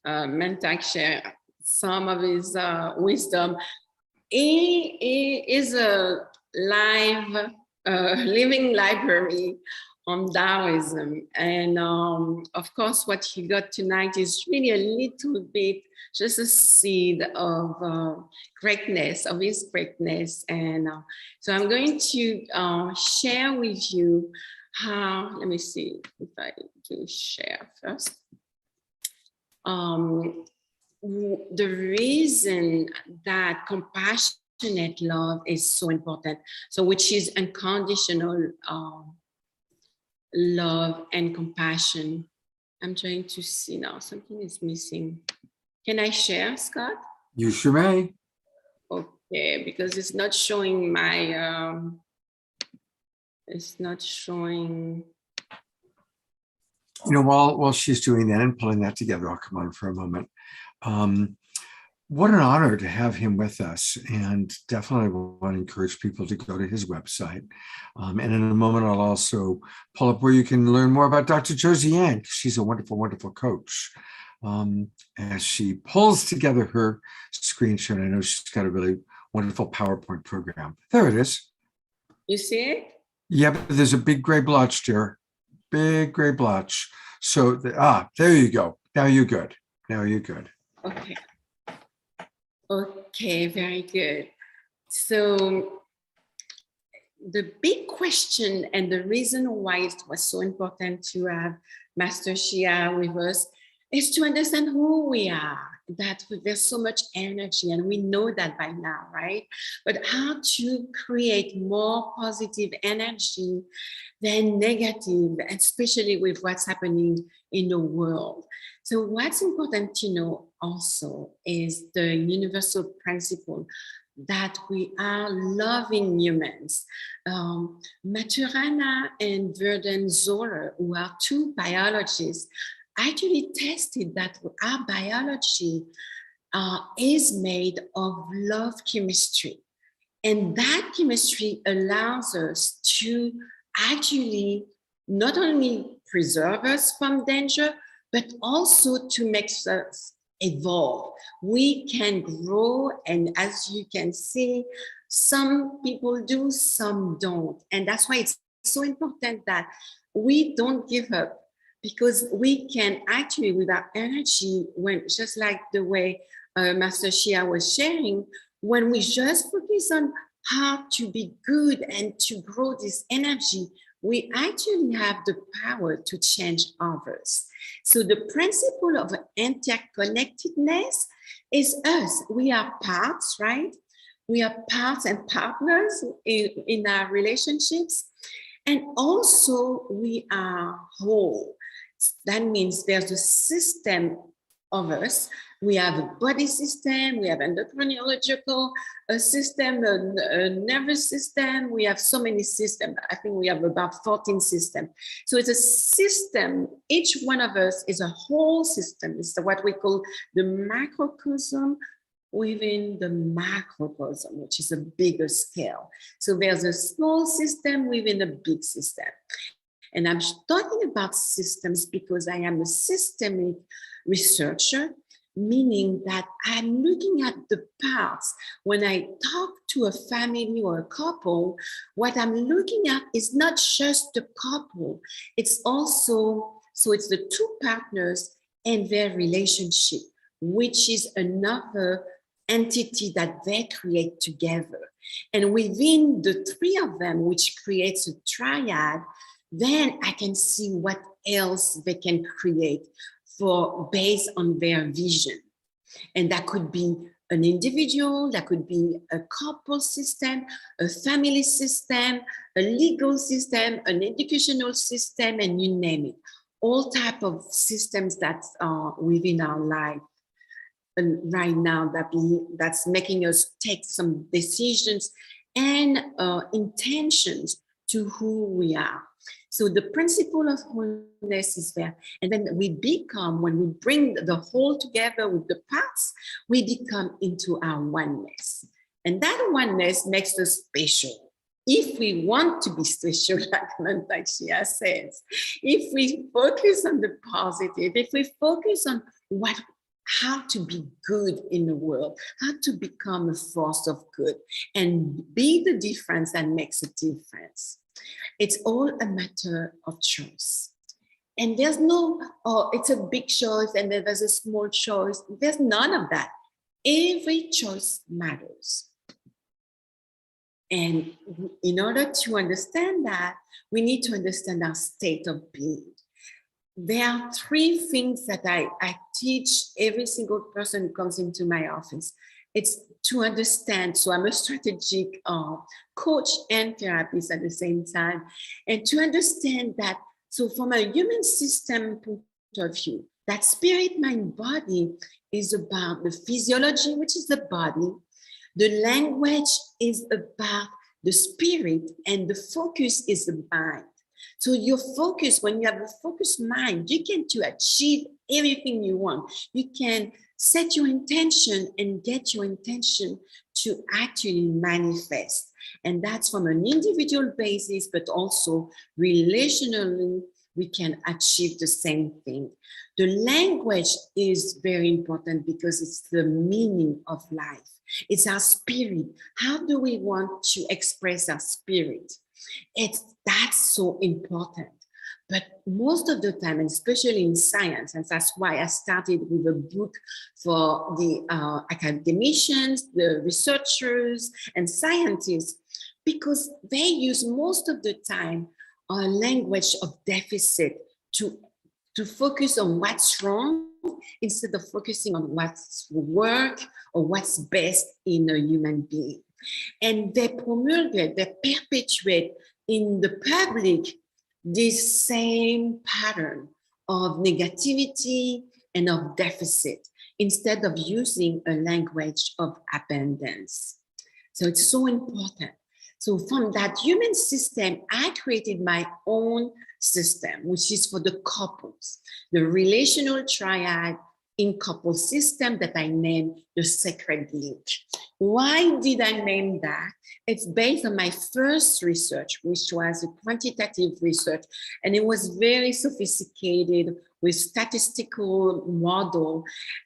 Mantauk share some of his wisdom. He is a living library on Taoism. And of course, what he got tonight is really a little bit, just a seed of greatness, of his greatness. And so I'm going to share with you how, let me see if I do share first. The reason that compassionate love is so important, so which is unconditional love and compassion. I'm trying to see now, something is missing. Can I share, Scott? You sure may. Okay, because it's not showing my, it's not showing. You know, while she's doing that and pulling that together, I'll come on for a moment. What an honor to have him with us, and definitely want to encourage people to go to his website. And in a moment, I'll also pull up where you can learn more about Dr. Josie Ann. She's a wonderful, wonderful coach. As she pulls together her screen share, and I know she's got a really wonderful PowerPoint program. There it is. You see it? Yeah, but there's a big gray blotch there. Big gray blotch. So, there you go. Now you're good. Now you're good. Okay. Okay, very good. So the big question and the reason why it was so important to have Master Chia with us is to understand who we are, that there's so much energy, and we know that by now, right? But how to create more positive energy than negative, especially with what's happening in the world. So what's important to know also is the universal principle that we are loving humans. Maturana and Verden Zoller, who are two biologists, actually tested that our biology is made of love chemistry. And that chemistry allows us to actually not only preserve us from danger, but also to make us evolve. We can grow, and as you can see, some people do, some don't. And that's why it's so important that we don't give up, because we can actually, with our energy, when just like the way Master Chia was sharing, when we just focus on how to be good and to grow this energy, we actually have the power to change others. So the principle of interconnectedness is us. We are parts, right? We are parts and partners in our relationships. And also we are whole. That means there's a system of us. We have a body system, we have endocrinological system, a nervous system. We have so many systems. I think we have about 14 systems. So it's a system. Each one of us is a whole system. It's what we call the macrocosm within the macrocosm, which is a bigger scale. So there's a small system within a big system. And I'm talking about systems because I am a systemic researcher, meaning that I'm looking at the parts. When I talk to a family or a couple, what I'm looking at is not just the couple, it's also, so it's the two partners and their relationship, which is another entity that they create together. And within the three of them, which creates a triad, then I can see what else they can create for based on their vision. And that could be an individual, that could be a couple system, a family system, a legal system, an educational system, and you name it. All type of systems that are within our life right now that's making us take some decisions and intentions to who we are. So the principle of wholeness is there. And then when we bring the whole together with the parts, we become into our oneness. And that oneness makes us special. If we want to be special, like Chia says, if we focus on the positive, if we focus on how to be good in the world, how to become a force of good and be the difference that makes a difference. It's all a matter of choice. And there's no, it's a big choice and then there's a small choice. There's none of that. Every choice matters. And in order to understand that, we need to understand our state of being. There are 3 things that I teach every single person who comes into my office. It's to understand, so I'm a strategic coach and therapist at the same time, and to understand that, so from a human system point of view, that spirit, mind, body is about the physiology, which is the body. The language is about the spirit, and the focus is the mind. So your focus, when you have a focused mind, you can achieve everything you want. You can set your intention and get your intention to actually manifest. And that's from an individual basis, but also relationally, we can achieve the same thing. The language is very important because it's the meaning of life. It's our spirit. How do we want to express our spirit? That's so important. But most of the time, and especially in science, and that's why I started with a book for the academicians, the researchers, and scientists, because they use most of the time a language of deficit to focus on what's wrong instead of focusing on what's work or what's best in a human being. And they promulgate, they perpetuate in the public this same pattern of negativity and of deficit instead of using a language of abundance. So it's so important. So from that human system, I created my own system, which is for the couples, the relational triad in couple system that I named the sacred link. Why did I name that? It's based on my first research, which was a quantitative research, and it was very sophisticated with statistical model.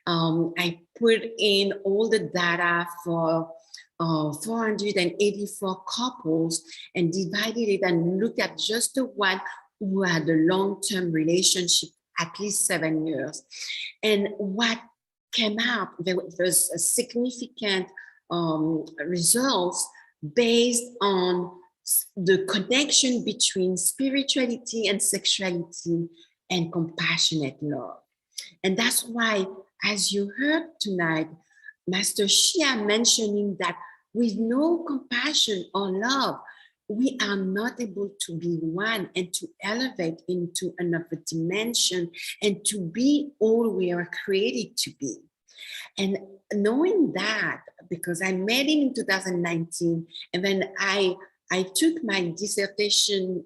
I put in all the data for 484 couples and divided it and looked at just the one who had a long-term relationship, at least 7 years. And what came out, there was a significant results based on the connection between spirituality and sexuality and compassionate love. And that's why, as you heard tonight, Master Chia mentioning that with no compassion or love, we are not able to be one and to elevate into another dimension and to be all we are created to be. And knowing that, because I met him in 2019, and then I took my dissertation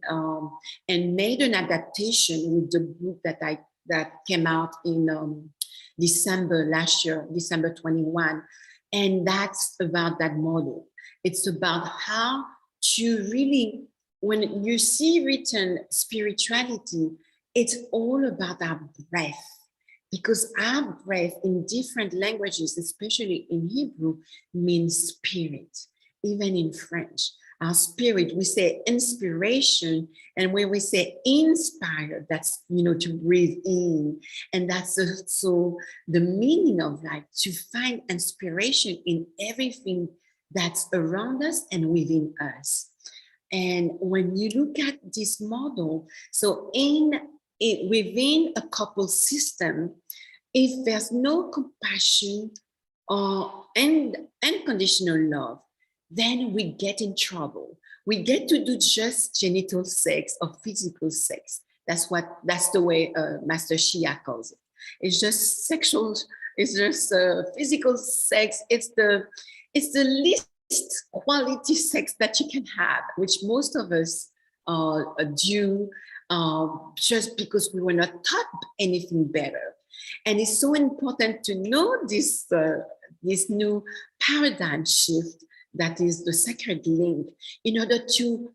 and made an adaptation with the book that came out in December last year, December 21. And that's about that model. It's about how to really, when you see written spirituality, it's all about our breath. Because our breath in different languages, especially in Hebrew, means spirit, even in French. Our spirit, we say inspiration, and when we say inspire, that's, to breathe in. And that's also the meaning of life, to find inspiration in everything that's around us and within us. And when you look at this model, so within a couple system, if there's no compassion or unconditional love, then we get in trouble. We get to do just genital sex or physical sex. That's the way Master Chia calls it. It's just sexual it's just physical sex. It's the least quality sex that you can have, which most of us do just because we were not taught anything better. And it's so important to know this new paradigm shift that is the sacred link, in order to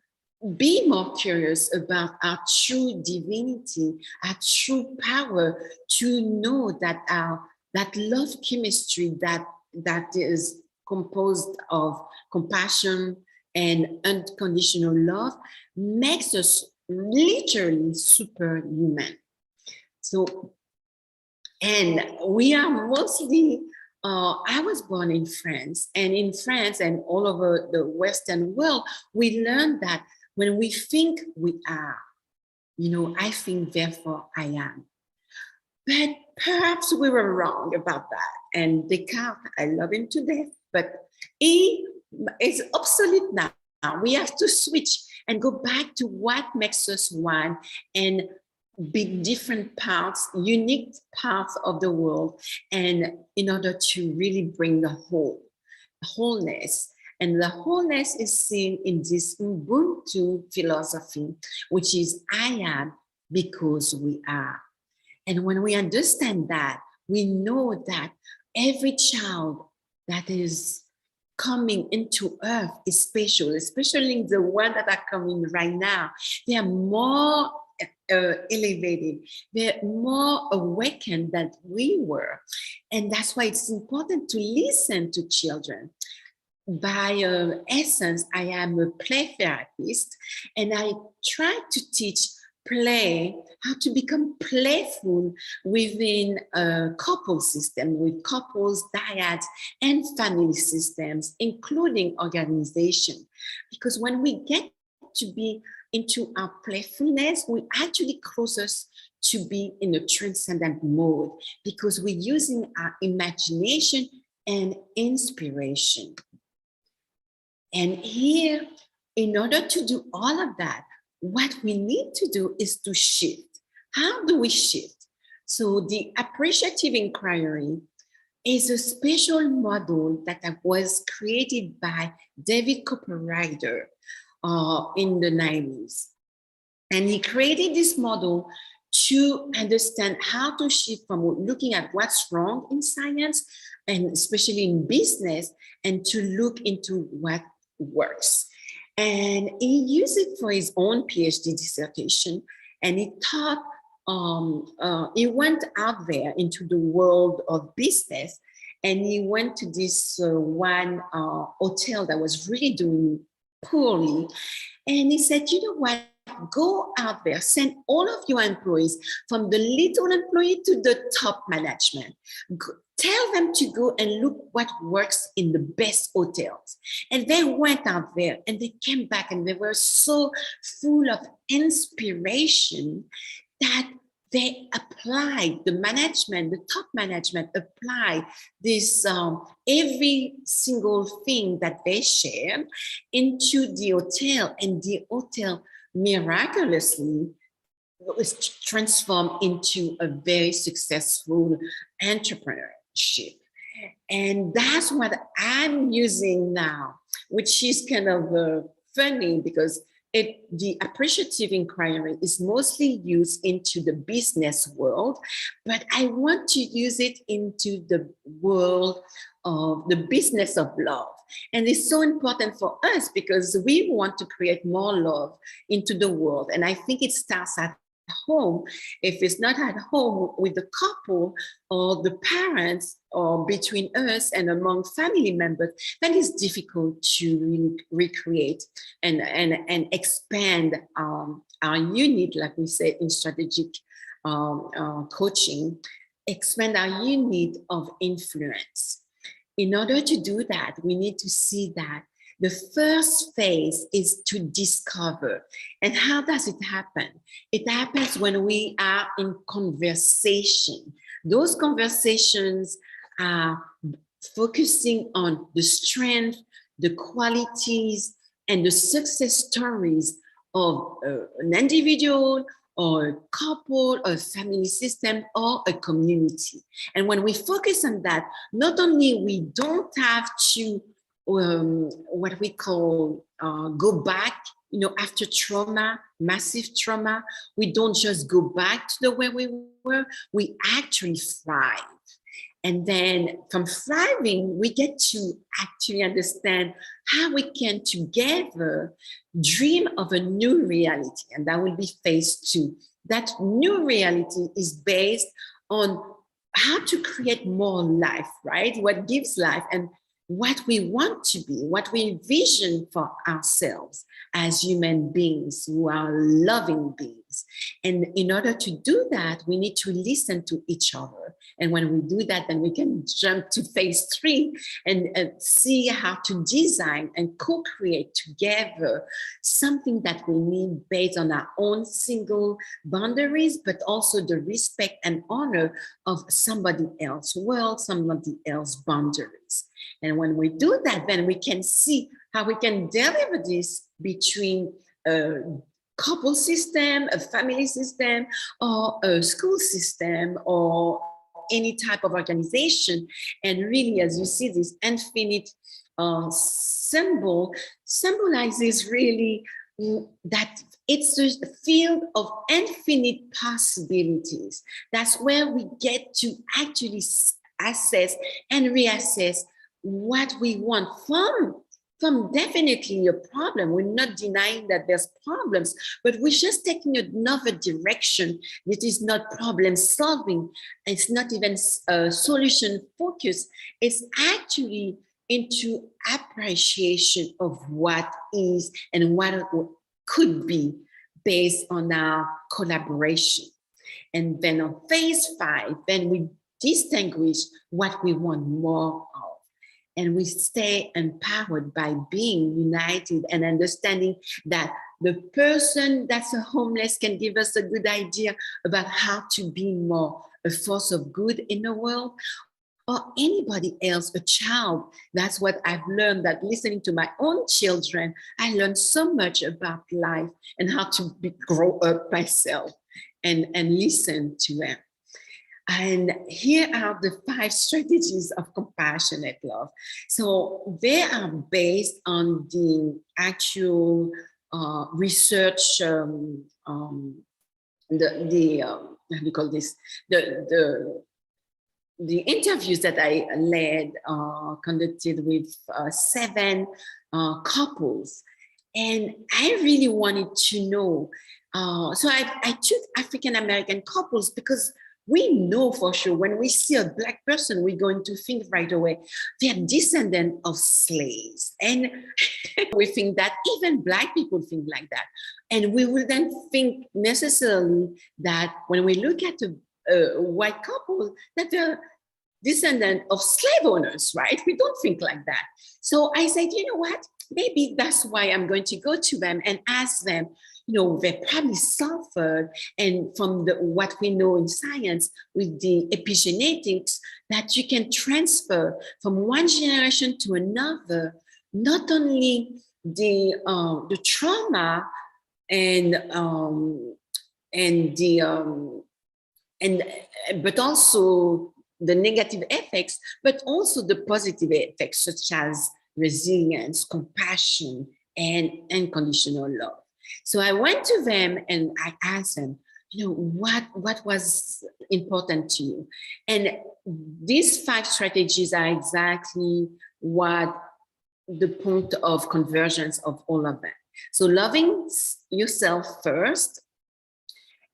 be more curious about our true divinity, our true power, to know that that love chemistry that is composed of compassion and unconditional love makes us literally superhuman. So, and we are mostly, I was born in France, and in France and all over the Western world, we learned that when we think we are, I think, therefore I am. But perhaps we were wrong about that. And Descartes, I love him to death, but he is obsolete now. We have to switch and go back to what makes us one and be different parts, unique parts of the world, and in order to really bring the wholeness. And the wholeness is seen in this Ubuntu philosophy, which is I am because we are. And when we understand that, we know that every child that is coming into earth is special, especially the ones that are coming right now. They are more elevated, they're more awakened than we were. And that's why it's important to listen to children. By essence, I am a play therapist, and I try to teach play, how to become playful within a couple system, with couples, dyads, and family systems, including organization. Because when we get to be into our playfulness, we actually closer to be in a transcendent mode, because we're using our imagination and inspiration. And here, in order to do all of that, what we need to do is to shift. How do we shift? So the appreciative inquiry is a special model that was created by David Copperrider in the 90s. And he created this model to understand how to shift from looking at what's wrong in science, and especially in business, and to look into what works. And he used it for his own PhD dissertation, and he taught, he went out there into the world of business, and he went to this one hotel that was really doing poorly. And he said, you know what, go out there, send all of your employees, from the little employee to the top management. Tell them to go and look what works in the best hotels. And they went out there and they came back, and they were so full of inspiration that they applied, the management, the top management applied this, every single thing that they shared into the hotel, and the hotel miraculously was transformed into a very successful entrepreneurship. And that's what I'm using now, which is kind of funny, because the appreciative inquiry is mostly used into the business world, but I want to use it into the world of the business of love. And it's so important for us because we want to create more love into the world. And I think it starts at home. If it's not at home with the couple or the parents, or between us and among family members, then it's difficult to really recreate and expand our unit, like we say in strategic coaching, expand our unit of influence. In order to do that, we need to see that the first phase is to discover. And how does it happen? It happens when we are in conversation. Those conversations are focusing on the strength, the qualities, and the success stories of an individual or a couple, a family system, or a community. And when we focus on that, not only we don't have to what we call go back, after trauma, massive trauma, we don't just go back to the way we were, we actually thrive. And then from thriving, we get to actually understand how we can together dream of a new reality. And that will be phase 2. That new reality is based on how to create more life, right? What gives life and what we want to be, what we envision for ourselves as human beings who are loving beings. And in order to do that, we need to listen to each other. And when we do that, then we can jump to phase 3 and see how to design and co-create together something that we need based on our own single boundaries, but also the respect and honor of somebody else's world, somebody else's boundaries. And when we do that, then we can see how we can deliver this between a couple system, a family system, or a school system, or any type of organization. And really, as you see, this infinite symbol symbolizes really that it's a field of infinite possibilities. That's where we get to actually assess and reassess what we want from definitely a problem. We're not denying that there's problems, but we're just taking another direction that is not problem solving. It's not even solution focused. It's actually into appreciation of what is and what could be based on our collaboration. And then on phase 5, then we distinguish what we want more of. And we stay empowered by being united and understanding that the person that's a homeless can give us a good idea about how to be more a force of good in the world, or anybody else, a child. That's what I've learned, that listening to my own children, I learned so much about life and how to grow up myself and listen to them. And here are the 5 strategies of compassionate love. So they are based on the actual research, how do you call this? The interviews that I led, conducted with 7 couples. And I really wanted to know. So I took African-American couples because we know for sure when we see a Black person, we're going to think right away, they're descendants of slaves. And we think that even Black people think like that. And we will then think necessarily that when we look at a white couple, that they're descendant of slave owners, right? We don't think like that. So I said, you know what? Maybe that's why I'm going to go to them and ask them, they probably suffered, and from what we know in science with the epigenetics, that you can transfer from one generation to another, not only the trauma but also the negative effects, but also the positive effects, such as resilience, compassion, and unconditional love. So I went to them and I asked them, what was important to you? And these 5 strategies are exactly what the point of convergence of all of them. So loving yourself first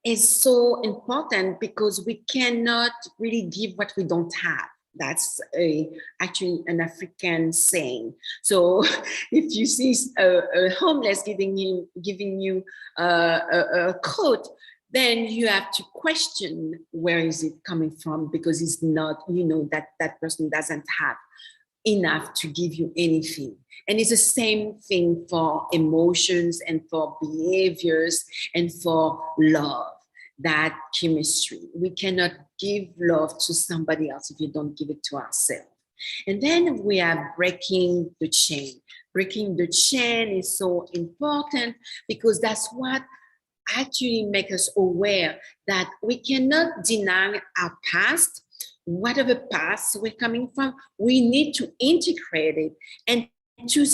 is so important because we cannot really give what we don't have. That's actually an African saying. So if you see a homeless giving you a coat, then you have to question where is it coming from, because it's not, that person doesn't have enough to give you anything. And it's the same thing for emotions and for behaviors and for love. That chemistry. We cannot give love to somebody else if you don't give it to ourselves. And then we are breaking the chain. Breaking the chain is so important because that's what actually make us aware that we cannot deny our past, whatever past we're coming from. We need to integrate it and to,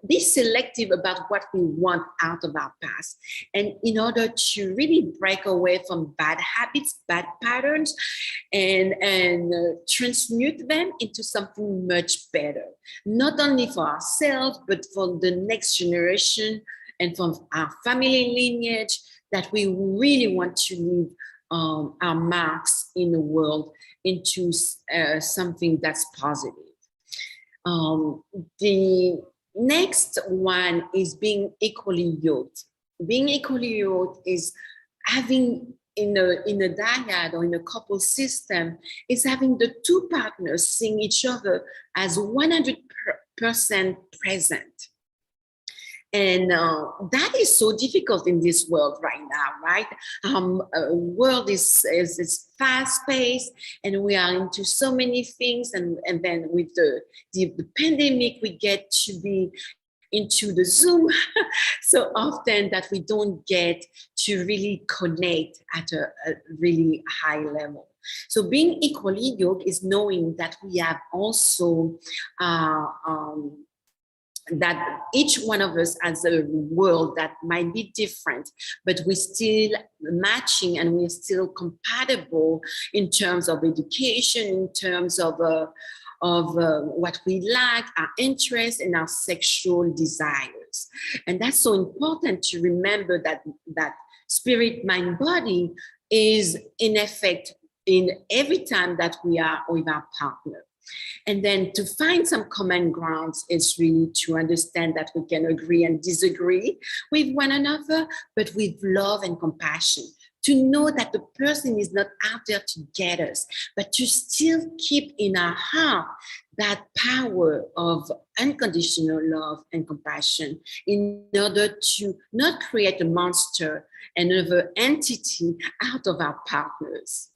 be selective about what we want out of our past. And in order to really break away from bad habits, bad patterns, and transmute them into something much better, not only for ourselves, but for the next generation and from our family lineage, that we really want to leave our marks in the world into something that's positive. The next one is being equally yoked. Being equally yoked is having in a dyad or in a couple system, is having the two partners seeing each other as 100% present. And that is so difficult in this world right now, right? World is fast-paced, and we are into so many things. And then with the pandemic, we get to be into the Zoom so often that we don't get to really connect at a really high level. So being equally yoked is knowing that we have also that each one of us has a world that might be different, but we're still matching and we're still compatible in terms of education, in terms of what we like, our interests, and our sexual desires. And that's so important to remember that spirit, mind, body is in effect in every time that we are with our partner. And then to find some common grounds is really to understand that we can agree and disagree with one another, but with love and compassion. To know that the person is not out there to get us, but to still keep in our heart that power of unconditional love and compassion in order to not create a monster, another entity out of our partners.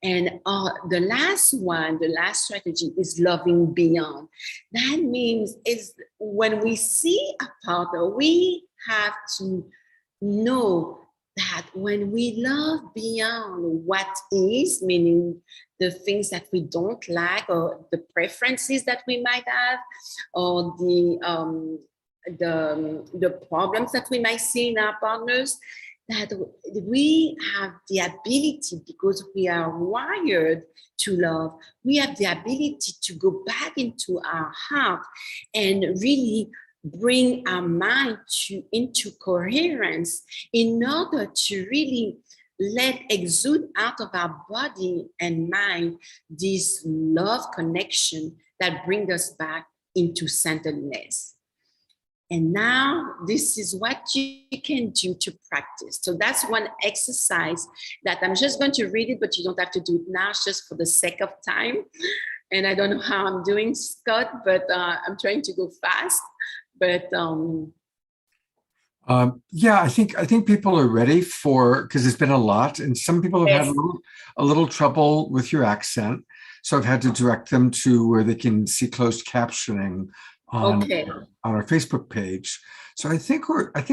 And the last strategy is loving beyond. That means is when we see a partner, we have to know that when we love beyond what is, meaning the things that we don't like or the preferences that we might have, or the problems that we might see in our partners, that we have the ability, because we are wired to love, we have the ability to go back into our heart and really bring our mind into coherence in order to really let exude out of our body and mind this love connection that brings us back into centeredness. And now this is what you can do to practice. So that's one exercise that I'm just going to read it, but you don't have to do it now, it's just for the sake of time. And I don't know how I'm doing, Scott, but I'm trying to go fast. But yeah, I think people are ready for, because it's been a lot, and some people have had a little trouble with your accent. So I've had to direct them to where they can see closed captioning on our Facebook page. So I think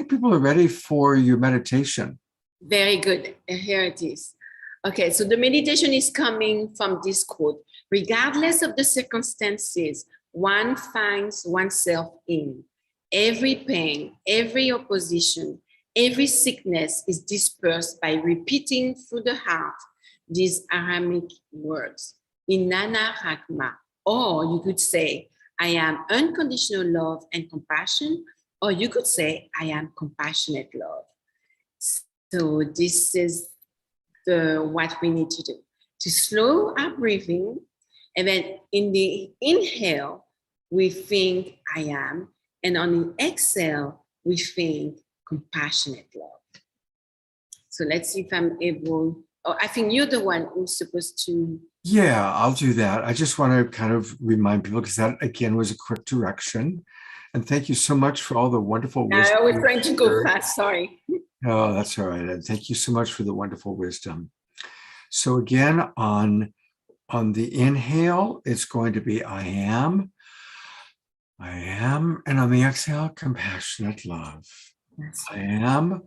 people are ready for your meditation. Very good. Here it is. Okay, so the meditation is coming from this quote: regardless of the circumstances one finds oneself in, every pain, every opposition, every sickness is dispersed by repeating through the heart these Aramaic words, Inanna Hakma, or you could say, I am unconditional love and compassion, or you could say, I am compassionate love. So this is what we need to do, to slow our breathing. And then in the inhale, we think I am. And on the exhale, we think compassionate love. So let's see if I'm able, I think you're the one who's supposed to. Yeah, I'll do that. I just want to kind of remind people, because that again was a quick direction. And thank you so much for all the wonderful wisdom. I was trying to go fast, sorry. Oh, that's all right. And thank you so much for the wonderful wisdom. So again, on the inhale, it's going to be I am. And on the exhale, compassionate love. I am.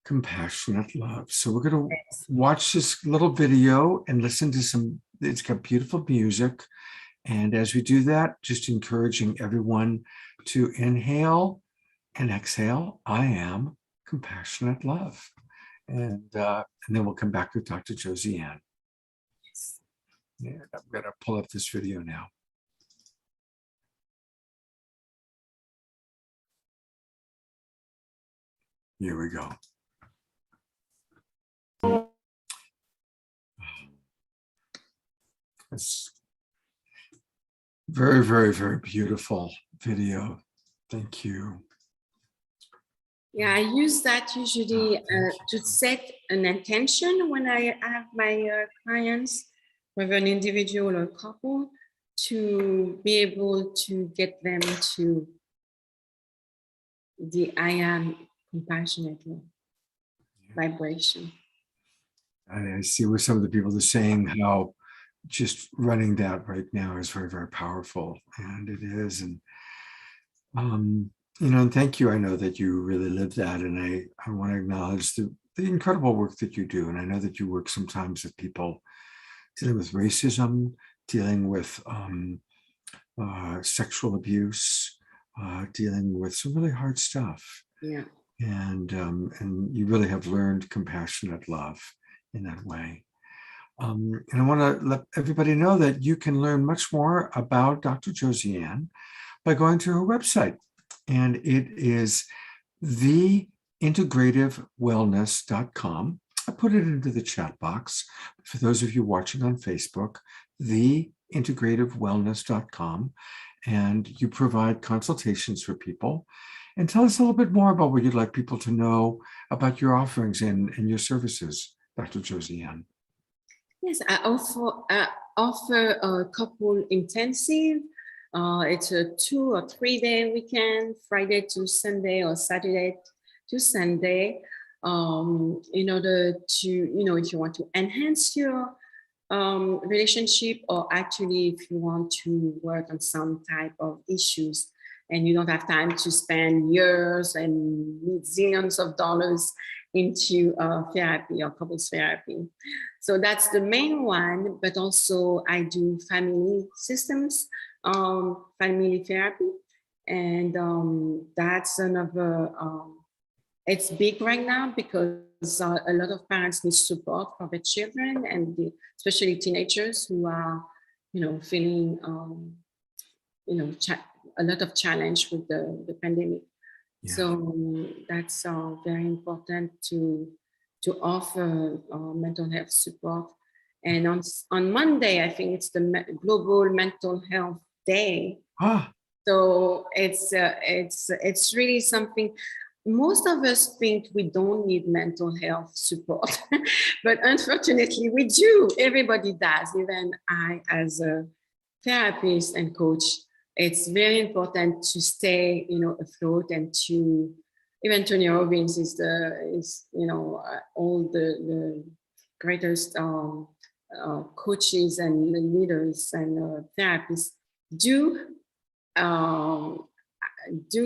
compassionate love. So we're going to watch this little video and listen to some, it's got beautiful music. And as we do that, just encouraging everyone to inhale and exhale. I am compassionate love. And then we'll come back with Dr. Josie Ann. And I'm going to pull up this video now. Here we go. It's very, very, very beautiful video. Thank you. Yeah, I use that usually to set an intention when I have my clients, whether an individual or a couple, to be able to get them to the I am compassionate vibration. I see where some of the people are saying how just running that right now is very, very powerful, and it is. And you know, and thank you. I know that you really live that, and I want to acknowledge the incredible work that you do. And I know that you work sometimes with people dealing with racism, dealing with sexual abuse, dealing with some really hard stuff. Yeah. And you really have learned compassionate love in that way. And I want to let everybody know that you can learn much more about Dr. Josie Ann by going to her website. And it is theintegrativewellness.com. I put it into the chat box. For those of you watching on Facebook, theintegrativewellness.com. And you provide consultations for people. And tell us a little bit more about what you'd like people to know about your offerings and your services, Dr. Josie Ann. Yes, I offer a couple intensive. It's a 2 or 3 day weekend, Friday to Sunday or Saturday to Sunday, in order to, you know, if you want to enhance your relationship, or actually if you want to work on some type of issues and you don't have time to spend years and zillions of dollars into therapy or couples therapy. So that's the main one, but also I do family systems, family therapy. And that's another, it's big right now because a lot of parents need support for their children, and especially teenagers who are, you know, feeling, you know, a lot of challenge with the pandemic. Yeah. So that's very important to offer mental health support. And on Monday, I think it's the Global Mental Health Day. Ah. So it's really something. Most of us think we don't need mental health support, but unfortunately we do. Everybody does, even I as a therapist and coach. It's very important to stay, you know, afloat, and to, even Tony Robbins is you know, all the greatest coaches and leaders and therapists do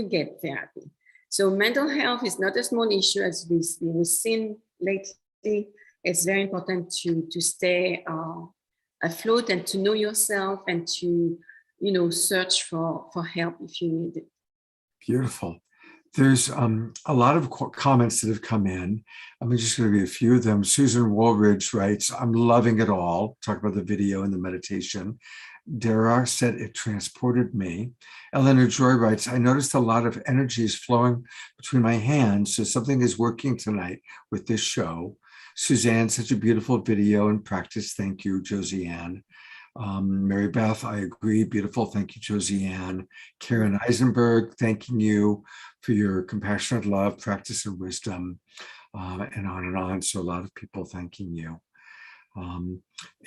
get therapy. So mental health is not a small issue, as we've seen lately. It's very important to stay afloat and to know yourself, and to, you know, search for help if you need it. Beautiful. There's a lot of comments that have come in. I'm just going to read a few of them. Susan Woolridge writes, "I'm loving it all." Talk about the video and the meditation. Dara said it transported me. Eleanor Joy writes, "I noticed a lot of energy is flowing between my hands, so something is working tonight with this show." Suzanne, such a beautiful video and practice. Thank you, Josie Ann. Mary Beth, I agree. Beautiful. Thank you, Josie Ann. Karen Eisenberg, thanking you for your compassionate love, practice, and wisdom, and on and on. So a lot of people thanking you.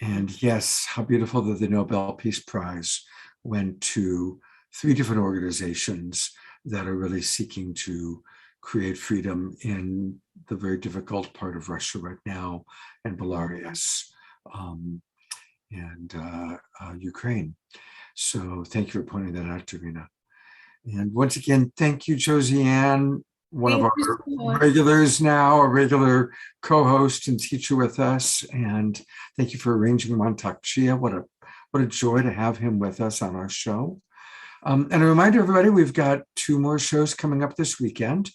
And yes, how beautiful that the Nobel Peace Prize went to 3 different organizations that are really seeking to create freedom in the very difficult part of Russia right now, and Belarus, and Ukraine. So thank you for pointing that out, Davina. And once again, thank you, Josie Ann. one of Thank our you so much. regulars now, a regular co-host and teacher with us. And thank you for arranging Mantauk Chia. What a joy to have him with us on our show. And a reminder, everybody, we've got 2 more shows coming up this weekend.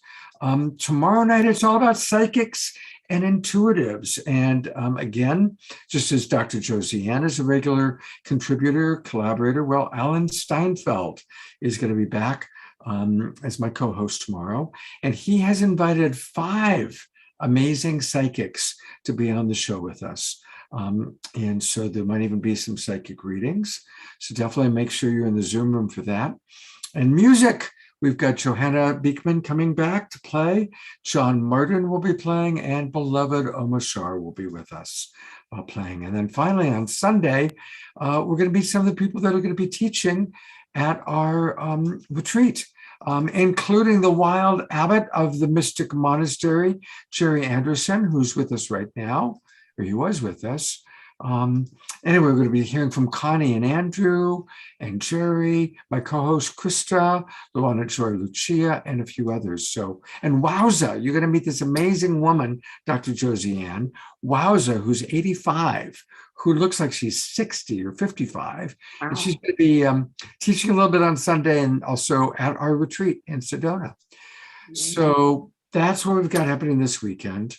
Tomorrow night, it's all about psychics and intuitives. And again, just as Dr. Josie Ann is a regular contributor, collaborator, well, Alan Steinfeld is going to be back as my co-host tomorrow. And he has invited 5 amazing psychics to be on the show with us. And so there might even be some psychic readings. So definitely make sure you're in the Zoom room for that. And music, we've got Johanna Beekman coming back to play. John Martin will be playing, and beloved Omashar will be with us playing. And then finally on Sunday, we're going to meet some of the people that are going to be teaching at our retreat, including the wild abbot of the Mystic Monastery, Jerry Anderson, who's with us right now, or he was with us. Anyway, we're going to be hearing from Connie and Andrew and Jerry, my co-host Krista, Luana Joy Lucia, and a few others. So, and wowza, you're going to meet this amazing woman, Dr. Josie Ann, wowza, who's 85, who looks like she's 60 or 55. Wow. And she's going to be teaching a little bit on Sunday and also at our retreat in Sedona. So that's what we've got happening this weekend.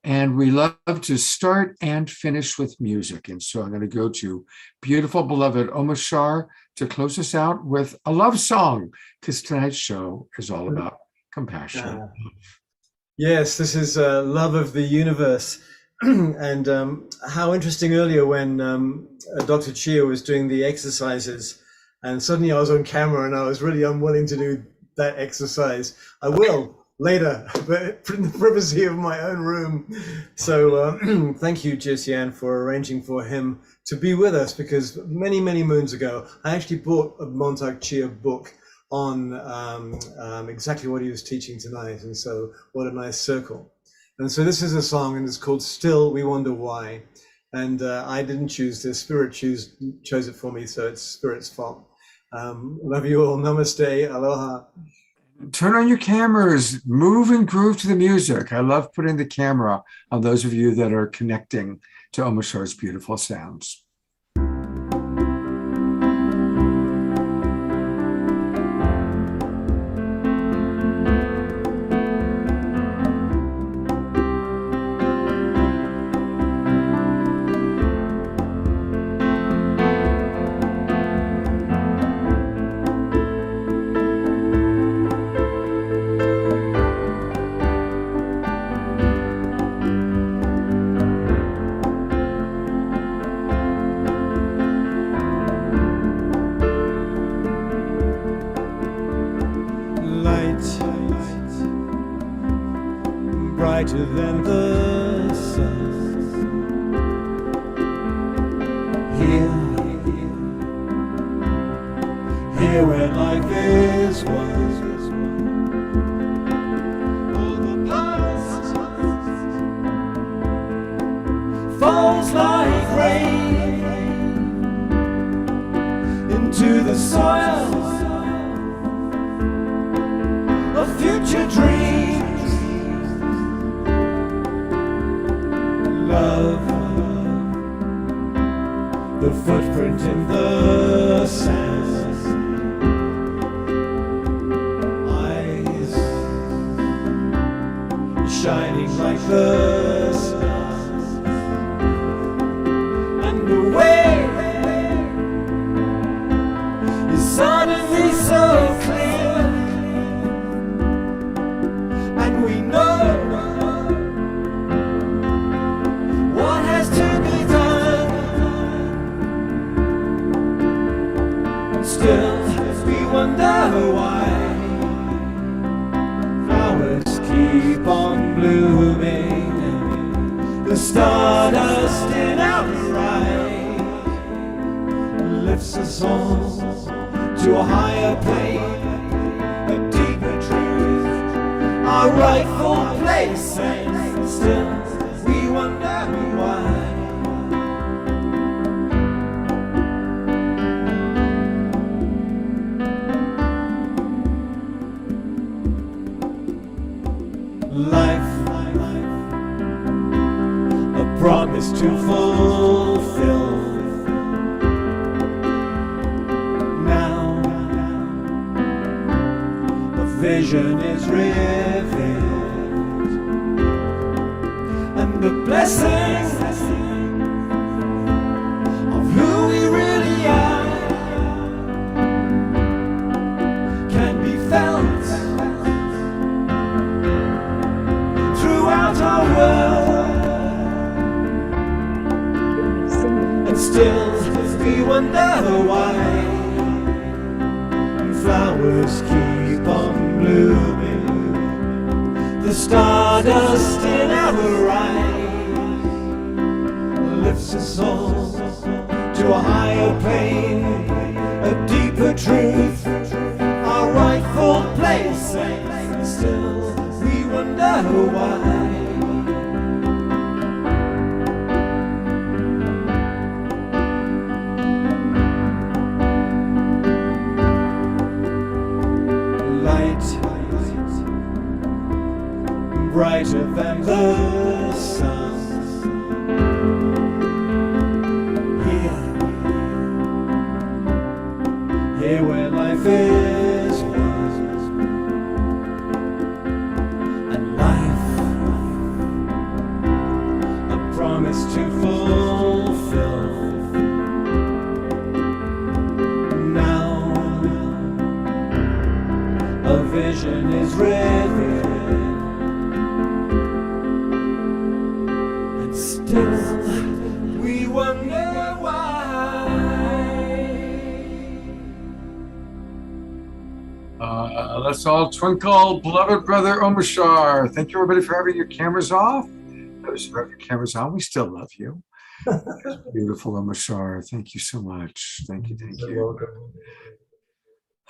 And we love to start and finish with music. And so I'm going to go to beautiful, beloved Omashar to close us out with a love song, because tonight's show is all about compassion. Yes, this is Love of the Universe. And how interesting earlier when Dr. Chia was doing the exercises, and suddenly I was on camera and I was really unwilling to do that exercise. I will later, but in the privacy of my own room. So thank you, Josiane, for arranging for him to be with us, because many, many moons ago, I actually bought a Mantauk Chia book on exactly what he was teaching tonight. And so what a nice circle. And so this is a song, and it's called Still We Wonder Why. And I didn't choose this, Spirit chose it for me, so it's Spirit's fault. Love you all, namaste, aloha. Turn on your cameras, move and groove to the music. I love putting the camera on those of you that are connecting to Omashar's beautiful sounds. Brighter than the sun. Here where life is one. All the past falls like rain into the soil of future dreams. Love, the footprint in the sand. Eyes shining like the stars. And the way is suddenly so clear. And we know what has to be done. Still, we wonder why flowers keep on blooming. The stardust in our eye lifts us all to a higher plane, a deeper truth, our rightful place. And still, we wonder why. promise to fulfill. Now the vision is revealed, and the blessing of who we really are can be felt throughout our world. And still we wonder why flowers keep on blooming. The stardust in our eyes lifts us all to a higher plane, a deeper truth, our rightful place. And still we wonder why. Brighter than the sun, here where life is one, and life a promise to fulfill. Now a vision is revealed. Still, we wonder why. Let's all twinkle, beloved brother Omashar. Thank you, everybody, for having your cameras off. Those who have your cameras on, we still love you. Beautiful Omashar. Thank you so much. Thank you. Thank you.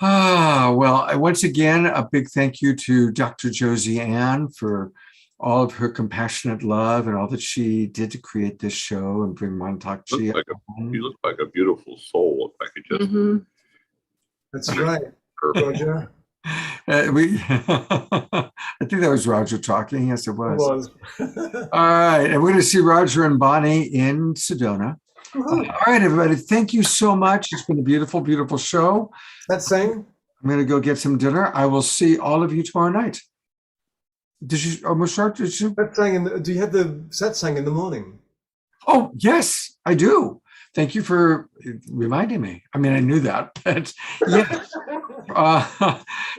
Well, once again, a big thank you to Dr. Josie Ann for all of her compassionate love and all that she did to create this show and bring Mantauk Chia. You look like a beautiful soul. If I could just. That's right, Roger. I think that was Roger talking. Yes, it was. All right. And we're going to see Roger and Bonnie in Sedona. All right, everybody. Thank you so much. It's been a beautiful, beautiful show. That's saying. I'm going to go get some dinner. I will see all of you tomorrow night. Did you, Omashar, did you? Do you have the satsang in the morning? Oh, yes, I do. Thank you for reminding me. I mean, I knew that, but yes.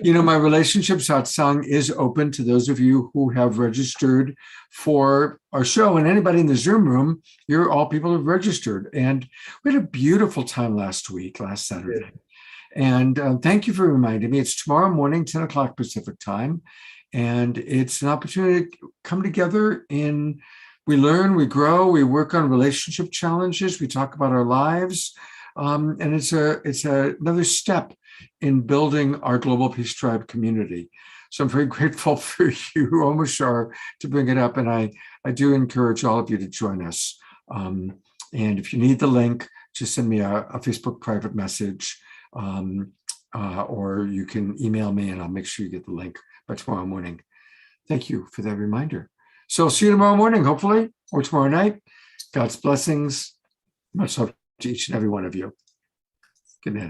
My relationship satsang is open to those of you who have registered for our show, and anybody in the Zoom room, you're all people who've registered. And we had a beautiful time last Saturday. And thank you for reminding me. It's tomorrow morning, 10 o'clock Pacific time. And it's an opportunity to come together and we learn, we grow, we work on relationship challenges, we talk about our lives. And it's another step in building our Global Peace Tribe community. So I'm very grateful for you, Omashar, to bring it up. And I do encourage all of you to join us. And if you need the link, just send me a Facebook private message, or you can email me and I'll make sure you get the link by tomorrow morning. Thank you for that reminder. So I'll see you tomorrow morning, hopefully, or tomorrow night. God's blessings. Much love to each and every one of you. Good night.